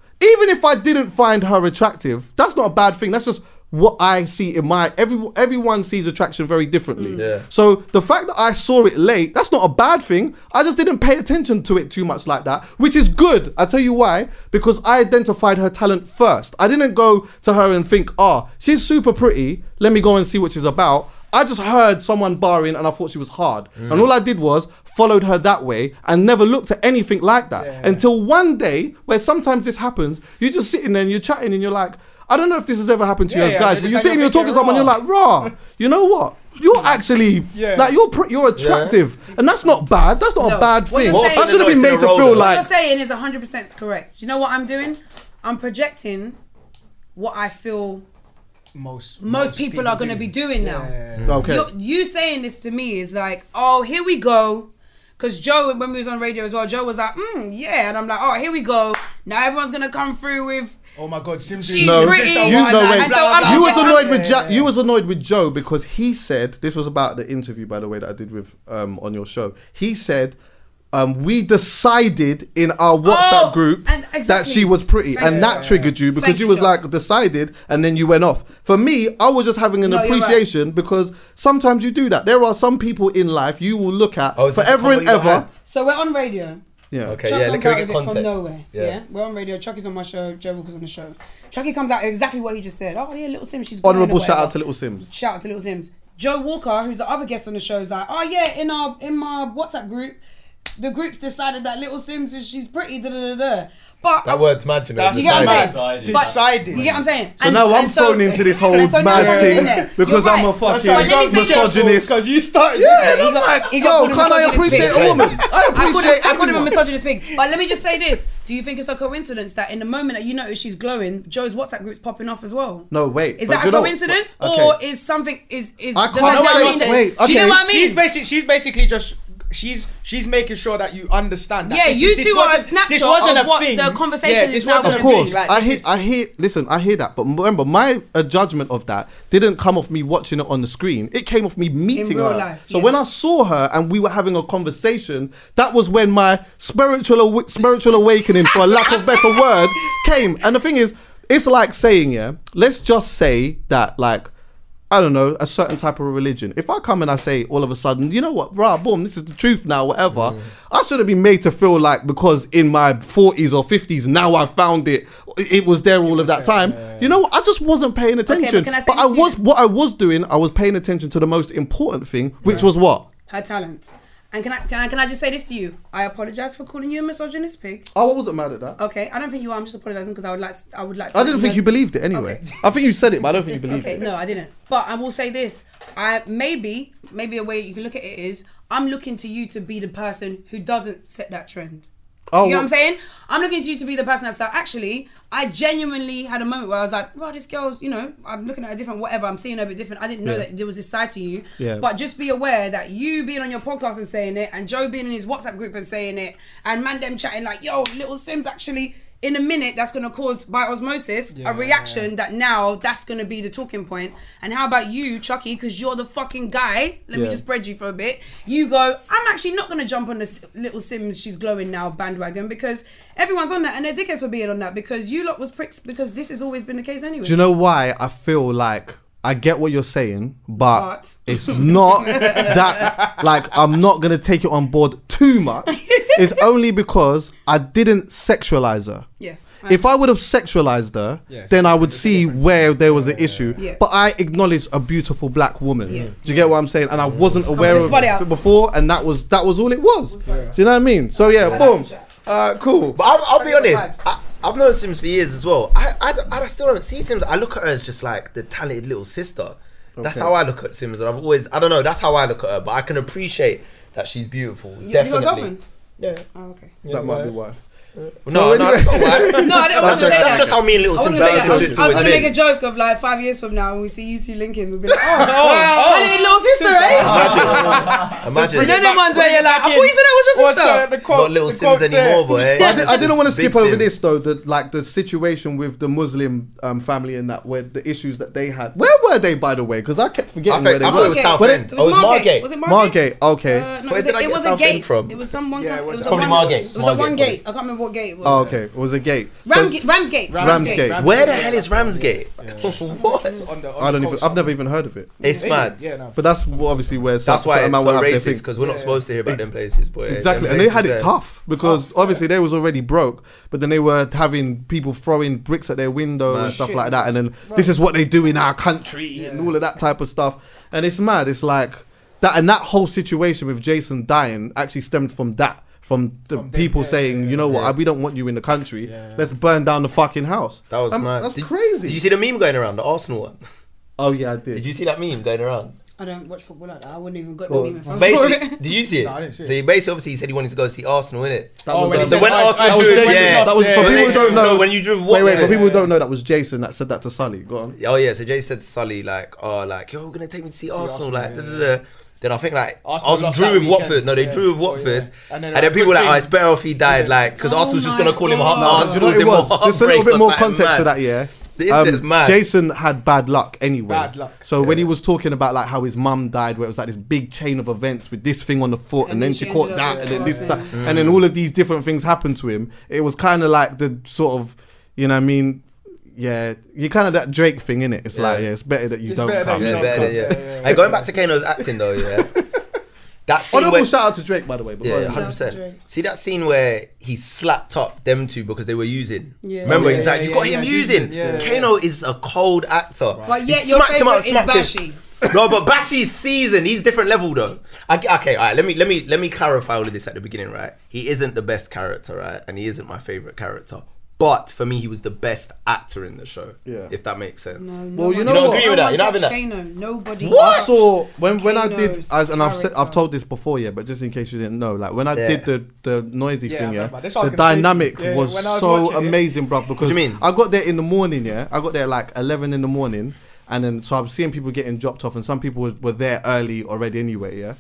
I didn't find her attractive, that's not a bad thing. That's just what I see in my everyone sees attraction very differently. Yeah. So the fact that I saw it late, that's not a bad thing. I just didn't pay attention to it too much like that, which is good. I'll tell you why. Because I identified her talent first. I didn't go to her and think, she's super pretty, let me go and see what she's about. I just heard someone barring and I thought she was hard. And all I did was followed her that way and never looked at anything like that. Until one day, where sometimes this happens, you're just sitting there and you're chatting and you're like, I don't know if this has ever happened to you as guys, but you're sitting here talking to someone, you're like, rah, you know what? You're actually, like, you're attractive. And that's not bad. That's not a bad thing. I should have been made to feel like... What you're saying is 100% correct. Do you know what I'm doing? I'm projecting what I feel most people are going to be doing now. Okay. You saying this to me is like, here we go. Because Joe, when we was on radio as well, Joe was like, yeah. And I'm like, here we go. Now everyone's going to come through with... Oh my God, Sims she's pretty. You was annoyed with Joe because he said, this was about the interview, by the way, that I did with on your show. He said, we decided in our WhatsApp group that she was pretty, and that triggered you because you was like decided, and then you went off. For me, I was just having an appreciation because sometimes you do that. There are some people in life you will look at forever and ever. So we're on radio. Yeah. Okay. Chuck Look at context. From nowhere. Yeah. We're on radio. Chucky's on my show. Joe Walker's on the show. Chucky comes out exactly what he just said. Little Sims. She's honourable shout out to Little Sims. Shout out to Little Sims. Joe Walker, who's the other guest on the show, is like, in my WhatsApp group, the group's decided that Little Sims she's pretty. But that word's magic. You get what I'm saying? Decided. You get what I'm saying? So now I'm thrown into this whole mad thing because I'm a fucking misogynist. Because you started. Can't I appreciate a woman? I called him a misogynist pig. But let me just say this: do you think it's a coincidence that in the moment that you notice she's glowing, Joe's WhatsApp group's popping off as well? No, wait. Is that a coincidence, or is something is? I can't say. Wait. Do you know what I mean? She's basically just. She's making sure that you understand that. Yeah, you two are a snapshot of what the conversation is now going to be. Of course, I hear that. But remember, my judgment of that didn't come off me watching it on the screen. It came off me meeting her. Life, so when I saw her and we were having a conversation, that was when my spiritual awakening, for a lack of better word, came. And the thing is, it's like saying, let's just say that, like, I don't know, a certain type of religion. If I come and I say all of a sudden, you know what, rah, boom, this is the truth now, whatever, I shouldn't be made to feel like because in my 40s or 50s, now I found it, it was there all of that time. You know what, I just wasn't paying attention. Okay, but what I was doing, I was paying attention to the most important thing, which was what? Her talent. And can I just say this to you? I apologize for calling you a misogynist pig. Oh, I wasn't mad at that. Okay, I don't think you are. I'm just apologizing because I would like to. I didn't think you believed it anyway. Okay. I think you said it, but I don't think you believed it. Okay, no, I didn't. But I will say this: maybe a way you can look at it is I'm looking to you to be the person who doesn't set that trend. You know what I'm saying? I'm looking to you to be the person that's like, actually, I genuinely had a moment where I was like, well, this girl's, you know, I'm looking at her different, whatever, I'm seeing her a bit different. I didn't know that there was this side to you. Yeah. But just be aware that you being on your podcast and saying it, and Joe being in his WhatsApp group and saying it, and man them chatting like, yo, Little Simz actually... in a minute, that's going to cause, by osmosis, a reaction that now that's going to be the talking point. And how about you, Chucky, because you're the fucking guy, let me just spread you for a bit. You go, I'm actually not going to jump on the Little Simz, she's glowing now bandwagon, because everyone's on that and their dickheads for being on that, because you lot was pricks, because this has always been the case anyway. Do you know why I feel like I get what you're saying, but it's not that, like, I'm not going to take it on board too much. It's only because I didn't sexualize her. Yes. If I would have sexualized her, then I would see where there was an issue. Yeah. But I acknowledge a beautiful black woman. Yeah. Do you get what I'm saying? And I wasn't aware of it before, and that was all it was. Do you know what I mean? So yeah, boom. Cool. But I'll be honest. I've known Simz for years as well. I still don't see Simz. I look at her as just like the talented little sister. That's how I look at Simz. And I've always, I don't know, that's how I look at her. But I can appreciate that she's beautiful. Definitely. Have you got a girlfriend? Yeah. Oh, okay. That might be why. No, that's not why. No, I didn't want to say that. That's just how me and Little Simz I was going to make a joke of like 5 years from now when we see you two linking, we'll be like, talented little sister, eh? Imagine. You know them ones where you're like, I thought you said that was your sister. Not Little Simz anymore, boy. I didn't want to skip over this though, the situation with the Muslim family and that, where the issues that they had. Where were they, by the way? Because I kept forgetting where they were. I thought it was Southend. It was Margate. Was it Margate? Okay. Where did I get Southend from? It was someone. It was probably Margate. It was a one gate. I can't remember what gate it was. Oh, okay. It was a gate. Ramsgate. Where the hell is Ramsgate? What? I don't even. I've never even heard of it. It's mad. But that's obviously where. That's why it's so racist, because we're not supposed to hear about them places, boy. Exactly, and they had it tough because obviously they was already broke, but then they were having people throwing bricks at their window and stuff like that, and then this is what they do in our country and all of that type of stuff, and it's mad. It's like that, and that whole situation with Jason dying actually stemmed from that. From people saying, you know what, we don't want you in the country. Let's burn down the fucking house. That was mad. That's crazy. Did you see the meme going around, the Arsenal one? Oh yeah, I did. Did you see that meme going around? I don't watch football like that. I wouldn't even got the meme if I saw it. Did you see it? No, I didn't see it. So basically, obviously, he said he wanted to go see Arsenal, innit? When Arsenal drew, that was for people who don't know. When you drew, wait, for people who don't know, that was Jason that said that to Sully. Go on. Oh yeah, so Jason said to Sully like, yo, we're gonna take me to see Arsenal, like. Then I think like Arsenal drew with Watford. No, they drew with Watford, and then people were like, oh, it's better if he died, like, because Arsenal's just gonna call him a. Do you know what it was? Just a little bit more context to that, yeah. The internet's mad. Jason had bad luck anyway. So when he was talking about like how his mum died, where it was like this big chain of events with this thing on the foot, and then she caught that, and then this, that, and then all of these different things happened to him. It was kind of like the sort of, you know what I mean? Yeah, you kind of that Drake thing, innit? It's like, it's better that you don't come. Hey, going back to Kano's acting though, that scene honorable shout out to Drake, by the way. 100%. See that scene where he slapped up them two because they were using. Remember, he's like, you got him using. Kano is a cold actor. But yet your favourite is Bashi. No, but Bashi's seasoned. He's different level though. Okay, all right. Let me clarify all of this at the beginning, right? He isn't the best character, right? And he isn't my favorite character. But for me, he was the best actor in the show. Yeah, if that makes sense. No, well, you know what? Agree with that. You're not having that. Kano. Nobody. What? I saw when I did, and I've told this before, but just in case you didn't know, like when I did the noisy thing, the dynamic was so amazing, bro. Because I got there in the morning, I got there like 11 in the morning, and then so I was seeing people getting dropped off, and some people were there early already anyway,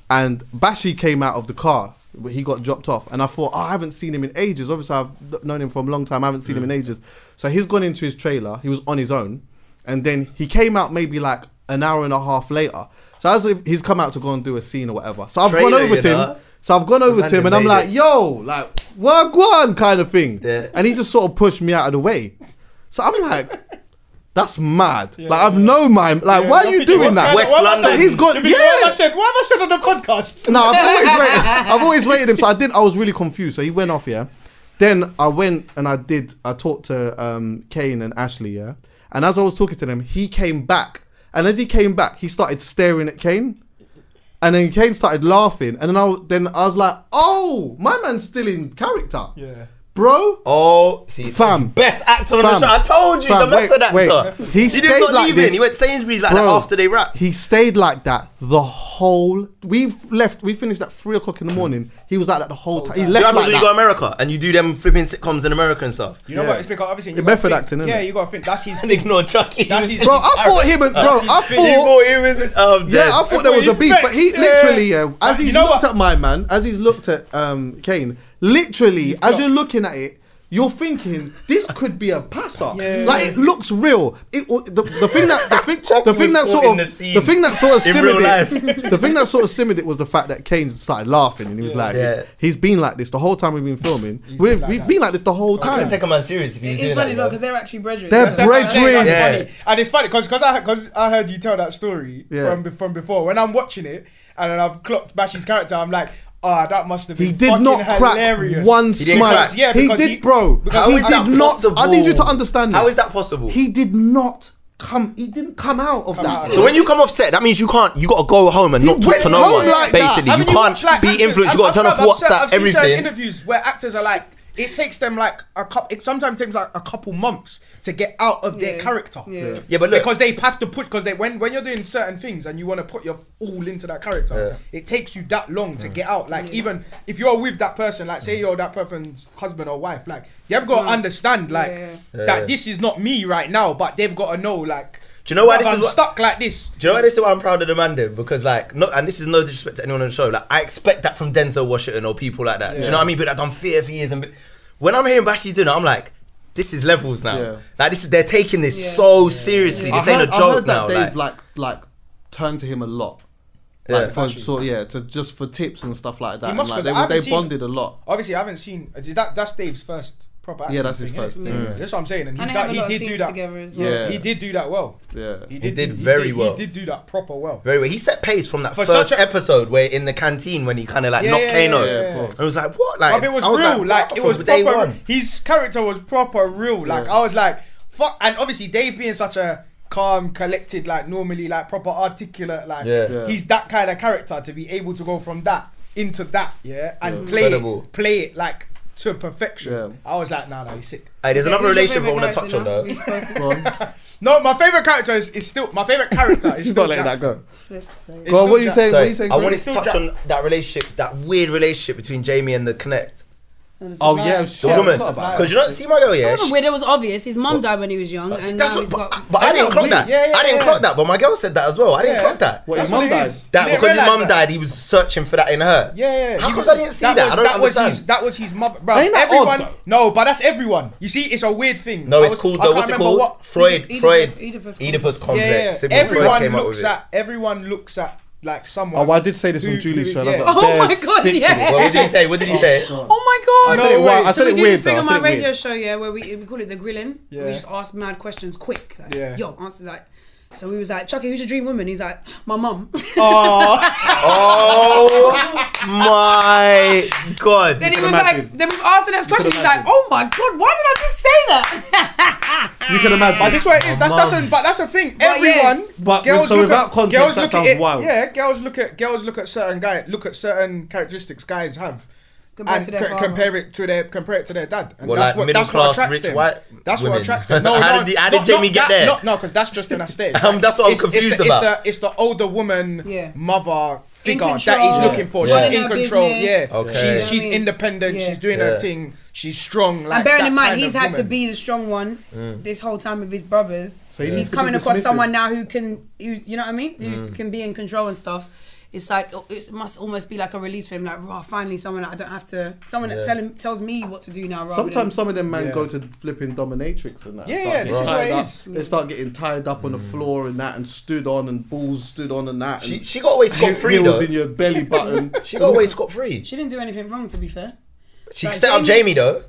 and Bashi came out of the car. He got dropped off, and I thought, I haven't seen him in ages. Obviously, I've known him for a long time. I haven't seen him in ages. So he's gone into his trailer. He was on his own, and then he came out maybe like an hour and a half later. So as if he's come out to go and do a scene or whatever. So I've gone over to him. So I've gone over to him, and I'm like, yo, like, wagwan kind of thing. And he just sort of pushed me out of the way. So I'm like, That's mad. Like I've no mind. Like why are you doing that? West London. He's got What have I said on the podcast? No, I've always rated him. So I was really confused. So he went off, yeah. Then I went and I talked to Kane and Ashley, yeah. And as I was talking to them, he came back. And as he came back, he started staring at Kane. And then Kane started laughing. And then I was like, oh, my man's still in character. Yeah. Bro. Oh, see, fam, best actor on the show. I told you, the method actor. He did stayed not like leave this. He went Sainsbury's like Bro, that after they wrapped. He stayed like that the whole. We finished at 3 o'clock in the morning. He was like that the whole time. He left like when you go to America and you do them flipping sitcoms in America and stuff. You know what? It's because obviously method acting, isn't it? Yeah, you got to think that's his. And ignore Chucky. That's his. Bro, I thought him and bro. I thought he was. I thought there was a beef, but he literally, as he's looked at my man, as he's looked at Kane, literally, as you're looking at it. You're thinking this could be a passer, like it looks real. The thing that sort of simmered it was the fact that Kane started laughing and he was like, he's been like this the whole time we've been filming. We've been like this the whole time. I couldn't take a man serious if he was doing that. It's funny as well because they're actually brethren. They're brethren. Yeah. And it's funny because I heard you tell that story from before. When I'm watching it and then I've clocked Bashi's character, I'm like. That must have been. He did not crack hilarious. one smile. Yeah, he did, bro. How is that possible? I need you to understand this. How is that possible? He didn't come out of that. So when you come off set, that means you can't. You got to go home and not talk to no one. Like basically, you can't be influenced. You got to turn off WhatsApp, everything. I've seen interviews where actors are like, it takes them like a couple. It sometimes takes like a couple months to get out of their character. Yeah, but look, because they have to put when you're doing certain things and you want to put your all into that character, it takes you that long to get out. Like even if you're with that person, like say you're that person's husband or wife, like you've got to understand that this is not me right now, but they've got to know like. Do you know why this I'm is stuck like this? Do you know why this is why I'm proud of the man then? Because like, and this is no disrespect to anyone on the show. Like, I expect that from Denzel Washington or people like that. Do you know what I mean? But I've done theatre for years, and when I'm hearing Bashi doing it, I'm like, this is levels now. Yeah. Like they're taking this so seriously. This ain't a joke I heard now. that Dave like turned to him a lot. Like for just for tips and stuff like that. And like they bonded a lot. Obviously, I haven't seen that's Dave's first proper. Yeah, that's his first thing. Yeah. That's what I'm saying, and he did do that. Yeah, he did do that well. Yeah, he did very well. He did do that proper well. Very well. He set pace from that first episode where in the canteen when he kind of like knocked Kane on. And it was like, what? Like it was real. Like it was proper. His character was proper real. Like I was like, fuck. And obviously Dave being such a calm, collected, like normally like proper articulate, like he's that kind of character to be able to go from that into that, and play it like to perfection. I was like, nah, he's sick. Hey, there's another relationship I want to touch on though. No, my favorite character is still my favorite character. Is She's still not letting Jack. that go. Go on, what are you saying? Sorry, what are you saying? I wanted to touch on that relationship, that weird relationship between Jamie and the Connect. Oh yeah, the woman. Because you don't see my girl, yeah. Weird. It was obvious. His mum died when he was young, and now he's got. But I didn't clock that. I didn't clock that. But my girl said that as well. I didn't clock that. What, his mum died? That because his mum died, he was searching for that in her. Yeah. How come I didn't see that? I don't understand. That was his mother. Bro, Ain't that everyone. odd, No, but that's everyone. You see, it's a weird thing. No, it's called. What's it called? Oedipus complex. Everyone looks at. Like someone. Oh, I did say this on Julie's show. Oh my god, yeah. What did he say? What did he say? Oh my god. I said it weird. We do this thing on my radio show, where we call it the grilling. Yeah. We just ask mad questions quick. Like, yo, answer like. So we was like, Chucky, who's your dream woman? He's like, my mum. Oh my god. Then he was like, then we asked the next question. He's like, oh my god, why did I just say that? You can imagine. But this way it is. That's the thing. Everyone. But girls so without context, that sounds wild. Yeah, girls look at certain characteristics guys have. Compared to their father. Compare it to their dad. And well, that's like middle class, rich white. That's women. what attracts them. No, how did Jamie get there? No, because that's just an aesthetic. That's what I'm confused about. It's the older woman, mother figure that he's looking for. Yeah. She's in control. Business. Yeah, okay. She's independent. She's doing her thing. She's strong. Like, and bearing in mind, he's had to be the strong one this whole time with his brothers. So he's coming across someone now who you know what I mean, who can be in control and stuff. It's like it must almost be like a release for him. Like, finally, someone that I don't have to. Someone that tells me what to do now. Sometimes some of them men go to flipping dominatrix and that. Yeah, this is what it is. They start getting tied up on the floor and that, and stood on, and balls stood on and that. And she got away scot free though. in your belly button. She got away scot free. She didn't do anything wrong, to be fair. She set up Jamie though.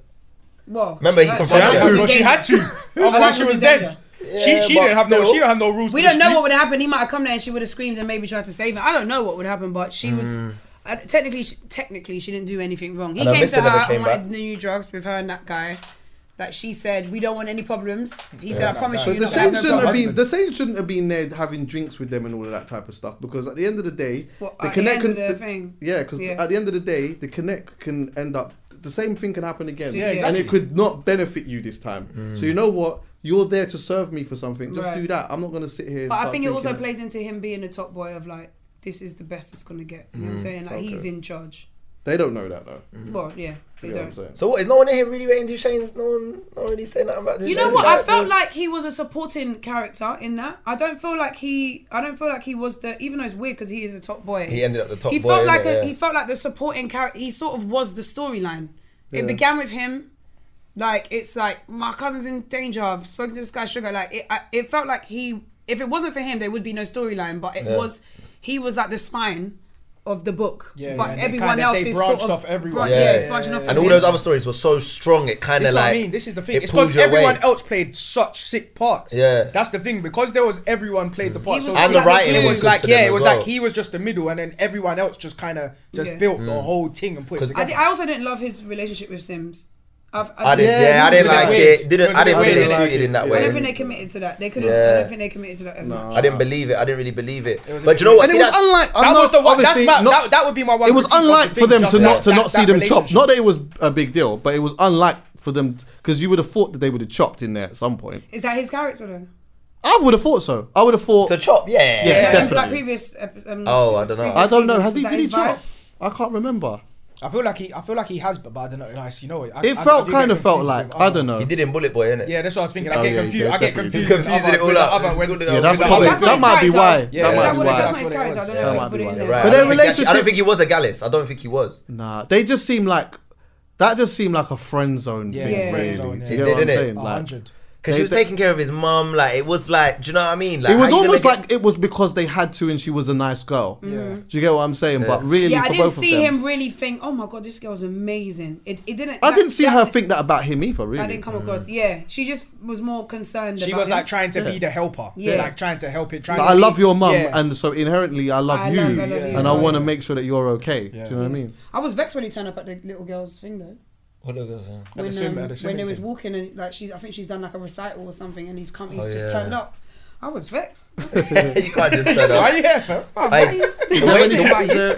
Well, remember he confronted her. She had to. Otherwise, she was dead. She didn't have no rules. We don't know what would happen. He might have come there and she would have screamed and maybe tried to save him. I don't know what would happen, but she was technically she didn't do anything wrong. He came to her and wanted new drugs with her and that guy. That she said, we don't want any problems. He said, I promise you. The Saints shouldn't have been there having drinks with them and all of that type of stuff, because at the end of the day, the Connect can. Yeah, because at the end of the day, the Connect can end up, the same thing can happen again. Yeah, exactly. And it could not benefit you this time. So you know what? You're there to serve me for something. Just do that. I'm not going to sit here. But I think it also plays into him being the top boy of like, this is the best it's going to get. You know what I'm saying? Like, he's in charge. They don't know that though. Well, yeah, they don't. So what, is no one in here really rating Duchesne's? No one not really saying nothing about Duchesne's. You know what? I felt like he was a supporting character in that. I don't feel like he was the, even though it's weird because he is a top boy. He ended up the top boy. He felt like the supporting character. He sort of was the storyline. Yeah. It began with him. Like, it's like, my cousin's in danger. I've spoken to this guy, Sugar. Like, it felt like if it wasn't for him, there would be no storyline. But he was like the spine of the book, but everyone else is branched off everyone. Branching off. And all those other stories were so strong. It kind of like. I mean, this is the thing. It's because everyone else played such sick parts. Yeah, that's the thing. Because there was everyone played the parts. And the writing was like it was like he was just the middle, and then everyone else just kind of built the whole thing and put it together. I also didn't love his relationship with Sims. I didn't like it. I didn't think they suited in that way. I don't think they committed to that. They couldn't. I don't think they committed to that as much. I didn't believe it. I didn't really believe it. But you know what? And it was unlike. That would be my one. It was unlike for them to not see them chop. Not that it was a big deal, but it was unlike for them, because you would have thought that they would have chopped in there at some point. Is that his character though? I would have thought so. I would have thought to chop. Yeah, definitely. Like previous. I don't know. I don't know. Has he really chopped? I can't remember. I feel like he has, but I don't know. Like, you know, it felt kind of felt like I don't know. He did in Bullet Boy, innit? Yeah, that's what I was thinking. I get confused. I get confused. Confusing it all up. Yeah, that's probably that might be why. That might be why. That's not his character. I don't know if I put it in there. But their relationship. I don't think he was a Gallus. I don't think he was. Nah, they just seem like that. Just seemed like a friend zone thing. Friend zone. You know what I'm saying? 100. Because she was taking care of his mum, like it was like, do you know what I mean? Like, it was almost like it was because they had to, and she was a nice girl. Yeah. Do you get what I'm saying? Yeah. But really, I didn't see him really think, oh my god, this girl's amazing. It didn't. I didn't see her think that about him either. Really, I didn't come across. Yeah, she just was more concerned. She was like trying to be the helper. Yeah, like trying to help it. I love your mum, and so inherently, I love you, and I want to make sure that you're okay. Do you know what I mean? I was vexed when he turned up at the little girl's thing though. What little girls? When they was walking and like I think she's done like a recital or something, and he's just turned up. I was vexed. You can't just turn up. Why are you here, fam?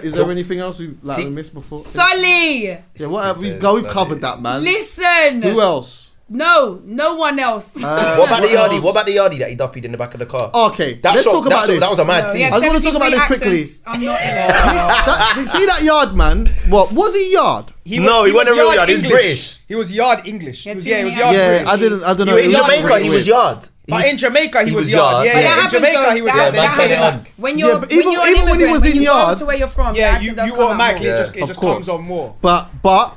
Is there anything else we missed before? Sully. Yeah, what have we? We've covered that, man. Listen. Who else? No one else. What about the yardie? What about the yardie that he duppied in the back of the car? Okay, let's talk about this. That was a mad scene. I just want to talk about this quickly. I'm not in it. See that yard, man? What was he yard? He wasn't a real yard. He was British. He was yard English. He was yard British. Yeah, I don't know. In Jamaica, he was yard. But in Jamaica, he was yard. Yeah, in Jamaica, he was yard. When you're even when he was in yard, to where you're from, yeah, you automatically it just comes on more. But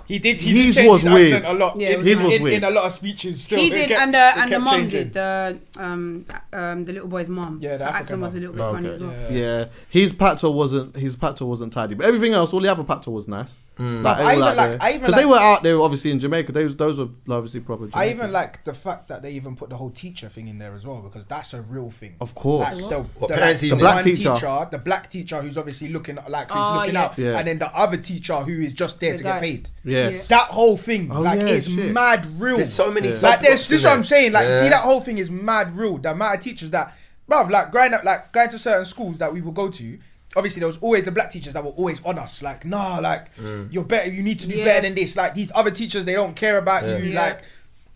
his was weird a lot. His was weird in a lot of speeches. Still, he did, and the mom did the little boy's mom. Yeah, the accent was a little bit funny as well. Yeah, his patois wasn't tidy, but everything else, all the other patois was nice. Because they were out there obviously in Jamaica. Those were obviously proper Jamaican. I even like the fact that they even put the whole teacher thing in there as well, because that's a real thing. Of course. Like the black teacher, the black teacher who's obviously looking out, and then the other teacher who is just there to get paid. Yes. That whole thing is mad real. There's so many this is what I'm saying. Like, see, that whole thing is mad real. The amount of teachers that, bruv, like going to certain schools that we will go to. Obviously, there was always the black teachers that were always on us. Like, you're better. You need to do better than this. Like, these other teachers, they don't care about you. Like,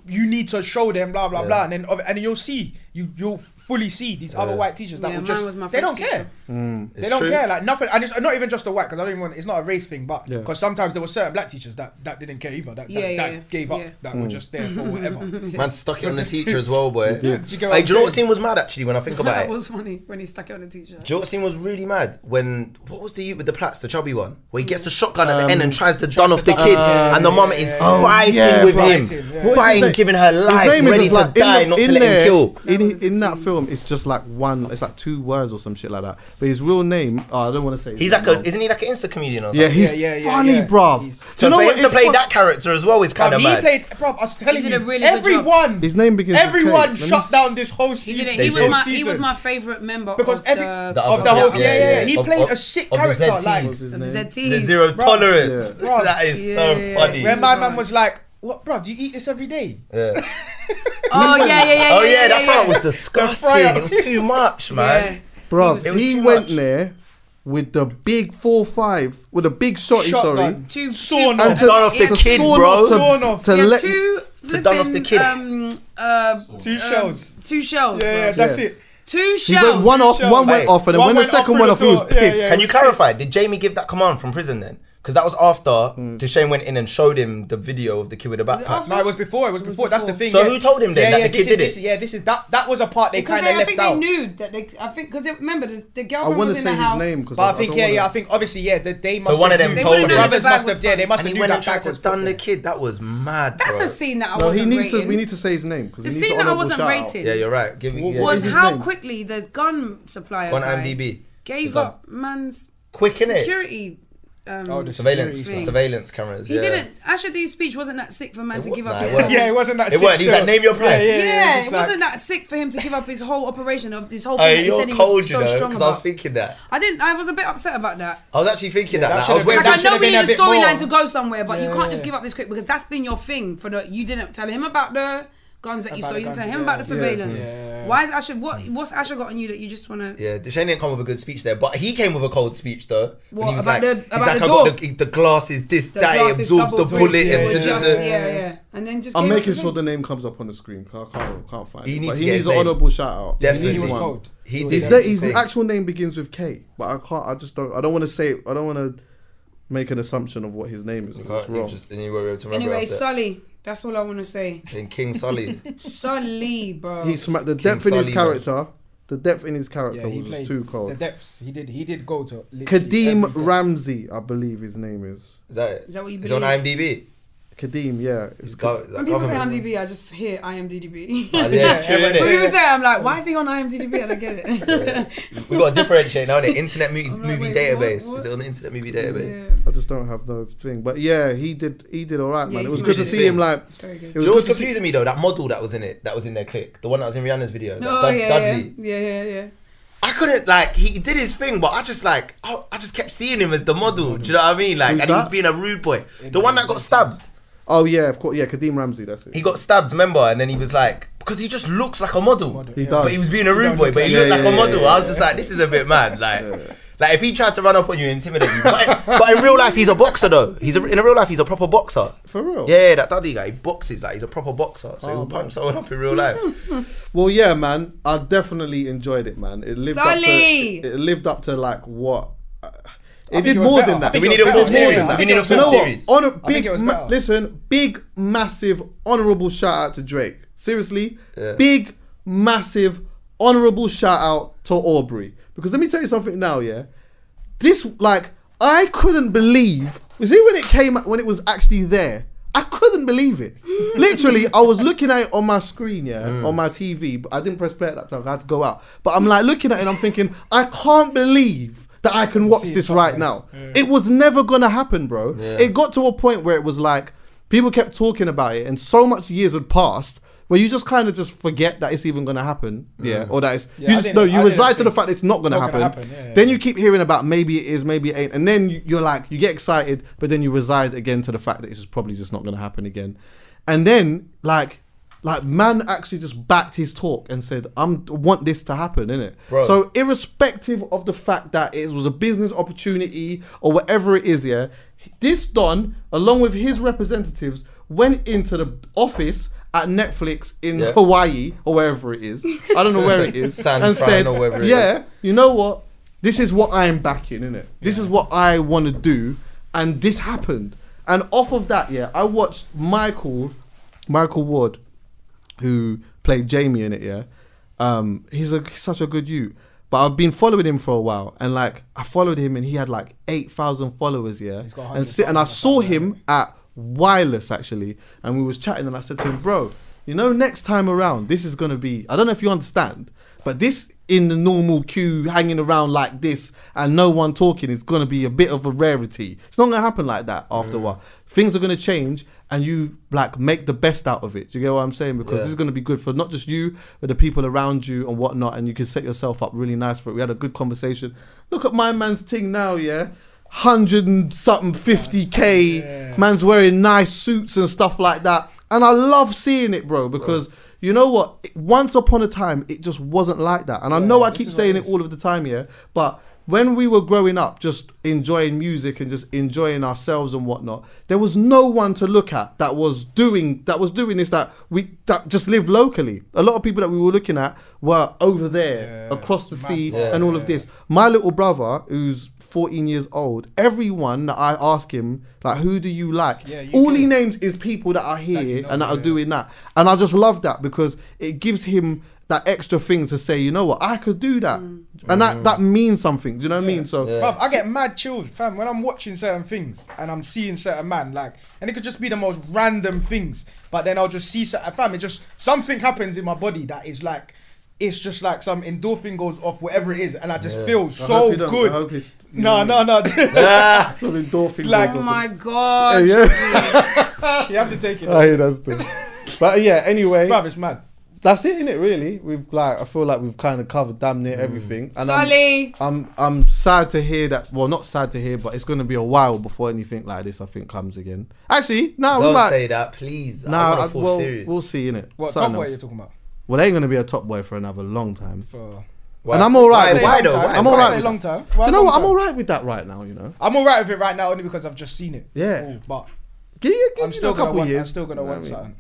you need to show them, blah blah blah, and then you'll see, you'll fully see these other white teachers that will just they don't care. They don't care, like nothing. And it's not even just the white, because I don't even want. It's not a race thing, but because sometimes there were certain black teachers that didn't care either. That gave up. That were just there for whatever. Man stuck it on the teacher as well, boy. Do you know what scene was mad actually when I think about it? That was funny when he stuck it on the teacher. Do you know what scene was really mad? When what was the youth with the plaits, the chubby one, where he gets the shotgun at the end and tries to dun off the kid, and the mum is fighting with him, fighting, giving her life, ready to die, not to let him kill. In that film, it's just like it's like 2 words or some shit like that. But but his real name, I don't want to say. He's like isn't he like an Insta comedian or something? Yeah, he's funny, bruv. So for him to play that character as well is kind of mad. He played, bruv, I was telling He you, did a really good everyone, his name begins everyone with K. shut down this whole season. He was my favourite member because of the whole he played a sick character like ZT. The zero tolerance. That is so funny. When my man was like, "What, bro? Do you eat this every day?" Yeah. Oh yeah. That part was disgusting. It was too much, man. Bro, he went there with the big 4.5 with a big shotty. Two sawn off the kid, bro. To done off the kid. 2 shells. 2 shells. Yeah, that's it. 2 shells. He went one went off, and then when the second went off, he was pissed. Can you clarify? Did Jamie give that command from prison then? Because that was after Deshane went in and showed him the video of the kid with the backpack. No, it was before. That's the thing. So who told him then that the kid did it? Yeah, that was a part they kind of left out. I think they knew that I think because remember the girlfriend was in the house. I want to say his name, but I think I think obviously they must. So one of them told him. The brothers must have. Yeah, they must have. And he went and tried to done the kid. That was mad. That's a scene that I wasn't rating. We need to say his name because the scene that I wasn't rating. Yeah, you're right. Was how quickly the gun supplier on IMDb gave up man's quick in security. Surveillance cameras. He didn't. Asher D's speech wasn't that sick for man to give up. Yeah, it wasn't that sick. It wasn't. He was like, name your price. Yeah, it wasn't that sick for him to give up his whole operation of this whole thing. Hey, that he said he was so strong about. I was thinking that. I was a bit upset about that. I was actually thinking that. I was waiting. I know we need a storyline to go somewhere, but you can't just give up this quick because that's been your thing. You didn't tell him about the guns that you saw. You didn't tell him about the surveillance. Why is Asher? What's Asher got on you that you just want to? Yeah, Deshane didn't come with a good speech there, but he came with a cold speech though. What he was about like, the door? I got the glasses, it absorbs the bullet, and then just. I'm making sure the name comes up on the screen. I can't find it. But he needs an honourable shout out. Definitely, he needs one. His actual name begins with K, but I can't. I just don't. I don't want to say. I don't want to make an assumption of what his name is. It's wrong. Anyway, Sully. That's all I want to say. King Sully. Sully, bro. He smacked the depth in his character. The depth in his character was just too cold. The depths. He did go to. Kadeem Ramsey, I believe his name is. Is that it? Is that what you believe? Is it on IMDb? Kadeem, yeah. When people say IMDb, I just hear IMDb. Oh, yeah, when people say, I'm like, why is he on IMDb? I don't get it. We got to differentiate now. The Internet Movie Database. What? Is it on the Internet Movie Database? Yeah. I just don't have the thing, but yeah, he did all right, man. It was good to see him. Like, it was confusing me though. That model that was in it, that was in their clique, the one that was in Rihanna's video, Dudley. Yeah. I couldn't he did his thing, but I just kept seeing him as the model. Do you know what I mean? Like, and he was being a rude boy. The one that got stabbed. Oh yeah, of course. Yeah, Kadeem Ramsey. That's it. He got stabbed, remember? And then he was like, because he just looks like a model. He does. But he was being a rude boy, but he looked like a model. I was just like, this is a bit mad. Like if he tried to run up on you and intimidate you, but in real life he's a boxer though. In real life he's a proper boxer. For real? Yeah, that Dudley guy, he boxes like he's a proper boxer. So he'll punch someone up in real life. Well, yeah, man, I definitely enjoyed it, man. It lived up to like what. It did more than that. We need a full series. We need a full series. Big, massive, honourable shout out to Drake. Seriously, big, massive, honourable shout out to Aubrey. Because let me tell you something now, yeah. This, I couldn't believe. You see, when it was actually there, I couldn't believe it. Literally, I was looking at it on my screen, on my TV, but I didn't press play at that time. I had to go out. But I'm like looking at it and I'm thinking, I can't believe that I can watch this right now. It was never gonna happen, bro. It got to a point where it was like, people kept talking about it and so much years had passed where you just kind of just forget that it's even going to happen, or that it's you reside to the fact that it's not going to happen. Then you keep hearing about maybe it is, maybe it ain't, and then you're like, you get excited, but then you reside again to the fact that it's probably just not going to happen again. And then like man actually just backed his talk and said, I want this to happen, innit? Bro. So irrespective of the fact that it was a business opportunity or whatever it is, this Don, along with his representatives, went into the office at Netflix in Hawaii or wherever it is. I don't know where it is. and said, or wherever it is. You know what? This is what I'm backing, innit? This is what I want to do. And this happened. And off of that, I watched Michael Ward, who played Jamie in it, he's such a good youth. But I've been following him for a while. And I followed him and he had 8,000 followers, and I saw him at Wireless actually, and we was chatting and I said to him, bro, next time around this is gonna be, I don't know if you understand, but this in the normal queue hanging around like this and no one talking is going to be a bit of a rarity. It's not going to happen like that after a while. Things are going to change and you like make the best out of it. Do you get what I'm saying? Because this is going to be good for not just you, but the people around you and whatnot, and you can set yourself up really nice for it. We had a good conversation. Look at my man's thing now, yeah? 100 and something 50k. Man's wearing nice suits and stuff like that. And I love seeing it, bro, because... You know what? Once upon a time, it just wasn't like that. And I know I keep saying it all of the time, yeah? But when we were growing up, just enjoying music and just enjoying ourselves and whatnot, there was no one to look at that was doing this, that just lived locally. A lot of people that we were looking at were over there, across the sea and all of this. My little brother, who's 14 years old, everyone that I ask him, like, who do you like? All he names is people that are here and that are doing that. And I just love that because it gives him that extra thing to say, you know what, I could do that. And that means something. Do you know what I mean? So bruv, I get mad chills, fam, when I'm watching certain things and I'm seeing certain man, like, and it could just be the most random things, but then I'll just see certain, fam, it just, something happens in my body that is like, it's just like some endorphin goes off, whatever it is, and I just feel so good. I hope it's no. some endorphin. Like, oh my god! You have to take it. That's the. But yeah, anyway, bruv, it's mad. That's it, innit? Really, I feel like we've kind of covered damn near everything. And Sully, I'm sad to hear that. Well, not sad to hear, but it's going to be a while before anything like this, I think, comes again. Actually, no, don't say that, please. Nah, we'll see, innit? What Top Boy you're talking about? Well, they ain't gonna be a Top Boy for another long time. And I'm alright. Why though? I'm alright. Long time. Do you know what? I'm alright with that right now. You know. I'm alright with it right now only because I've just seen it. Yeah. But I'm still a couple of years. I'm still gonna want something.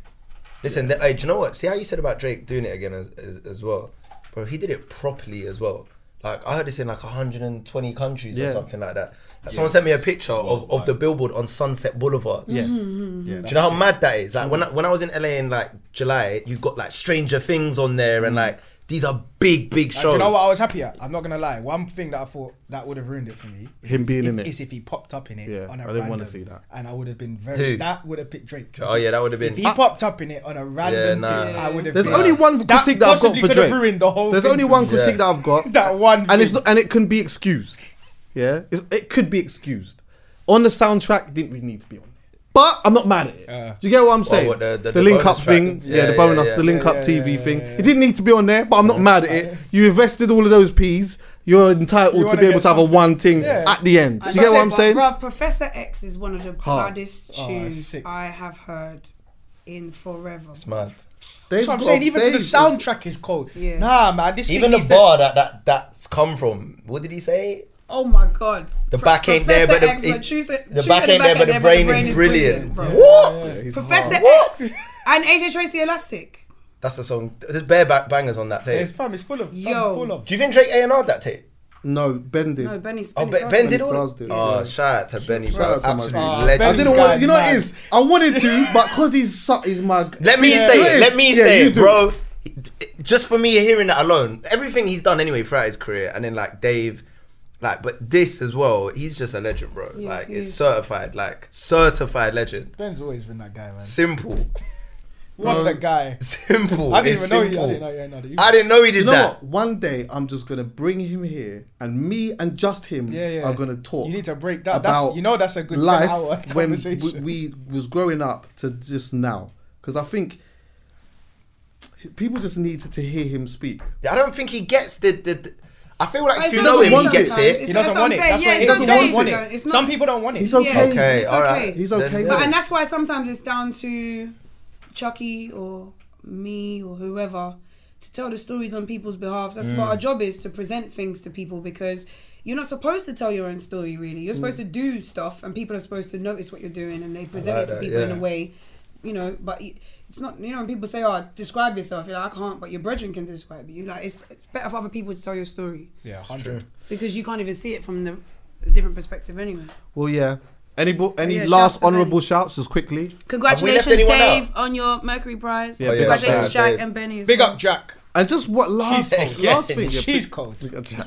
Listen, do you know what? See how you said about Drake doing it again as well, bro? He did it properly as well. Like, I heard this in like 120 countries or something like that. Someone sent me a picture of the billboard on Sunset Boulevard. Yes. Do you know how mad that is? Like, when I was in LA in like July, you got like Stranger Things on there and like these are big shows. Do you know what I was happy at? I'm not gonna lie. One thing that I thought that would have ruined it for me, him being in it, is if he popped up in it. Yeah, on a I didn't want to see that, and I would have been very. That would have picked Drake. Oh yeah, that would have been. If he popped up in it on a random thing, I would have. There's only one critique that I've got for Drake. Ruined the whole There's only one critique that I've got. That one, and it's not, and it can be excused. Yeah, it could be excused. On the soundtrack, it didn't really need to be on. But I'm not mad at it. Do you get what I'm saying? The link up thing, the bonus, the link up TV thing. It didn't need to be on there, but I'm not mad at it. You invested all of those P's. You're entitled to be able to have a one thing at the end. Do you get what I'm saying? Bruv, Professor X is one of the baddest tunes I have heard in forever. It's mad. That's what I'm saying. Even to the soundtrack is cold. Nah, man. This even the bar that's come from. What did he say? Oh my god! The back ain't there, but the back ain't there, but the brain is brilliant. What? Professor X and AJ Tracy Elastic. That's the song. There's bare bangers on that tape. It's fun. It's full of. Yo. Do you think Drake A&R'd that tape? No, Ben did. No, Ben did all. Oh, shout out to Benny, bro. Absolute legend. I didn't want to. You know what it is? I wanted to, but because he's my. Let me say it, bro. Just for me hearing that alone, everything he's done anyway throughout his career, and then like Dave. Like, but this as well, he's just a legend, bro. Yeah, like, it's certified legend. Ben's always been that guy, man. Simple. What a guy. Simple. I didn't even know he I didn't know he did that. What? One day, I'm just going to bring him here, and me and just him are going to talk. You need to break that. That's a good life 10-hour conversation. When we was growing up to just now. Because I think people just needed to hear him speak. I don't think he gets the I feel like if you know him, he gets it. He doesn't want it. That's why he doesn't want it. Some people don't want it. He's okay. Okay, all right. He's okay. And that's why sometimes it's down to Chucky or me or whoever to tell the stories on people's behalf. That's what our job is, to present things to people, because you're not supposed to tell your own story, really. You're supposed to do stuff and people are supposed to notice what you're doing and they present it to people in a way, you know, but it's not, you know, when people say, oh, describe yourself, you're like, I can't, but your brethren can describe you. Like, it's better for other people to tell your story. Yeah, 100. Because you can't even see it from the different perspective anyway. Well, yeah. Any last honourable shouts, just quickly? Congratulations, Dave, on your Mercury Prize. Yeah, congratulations, Jack and Benny as Big up, Jack. And just what last thing? She's cold.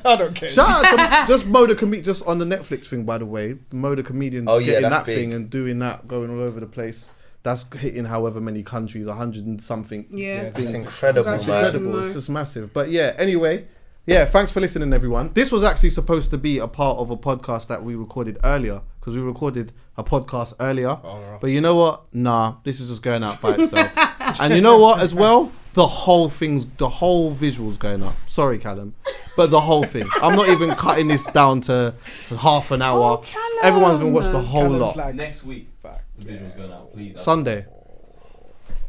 I don't care. Shout out to just Moda Comedian, just on the Netflix thing, by the way. Moda Comedian getting that big thing and doing that, going all over the place. That's hitting however many countries, 100 and something. Yeah, that's incredible, man. It's incredible. It's just massive. But yeah, anyway, Yeah, thanks for listening, everyone. This was actually supposed to be a part of a podcast that we recorded earlier, because we recorded a podcast earlier. But you know what? Nah, this is just going out by itself. And you know what as well? The whole visual's going up. Sorry, Callum. But the whole thing. I'm not even cutting this down to half an hour. Everyone's going to watch the whole lot. Like next week, the visual's going out, please. Sunday.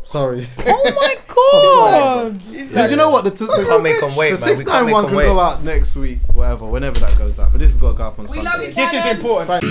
Sorry. Oh my god! Did you know what? The can't make them wait, the 691 can go out next week, whenever that goes out. But this has got to go up on Sunday. Love you, this is important.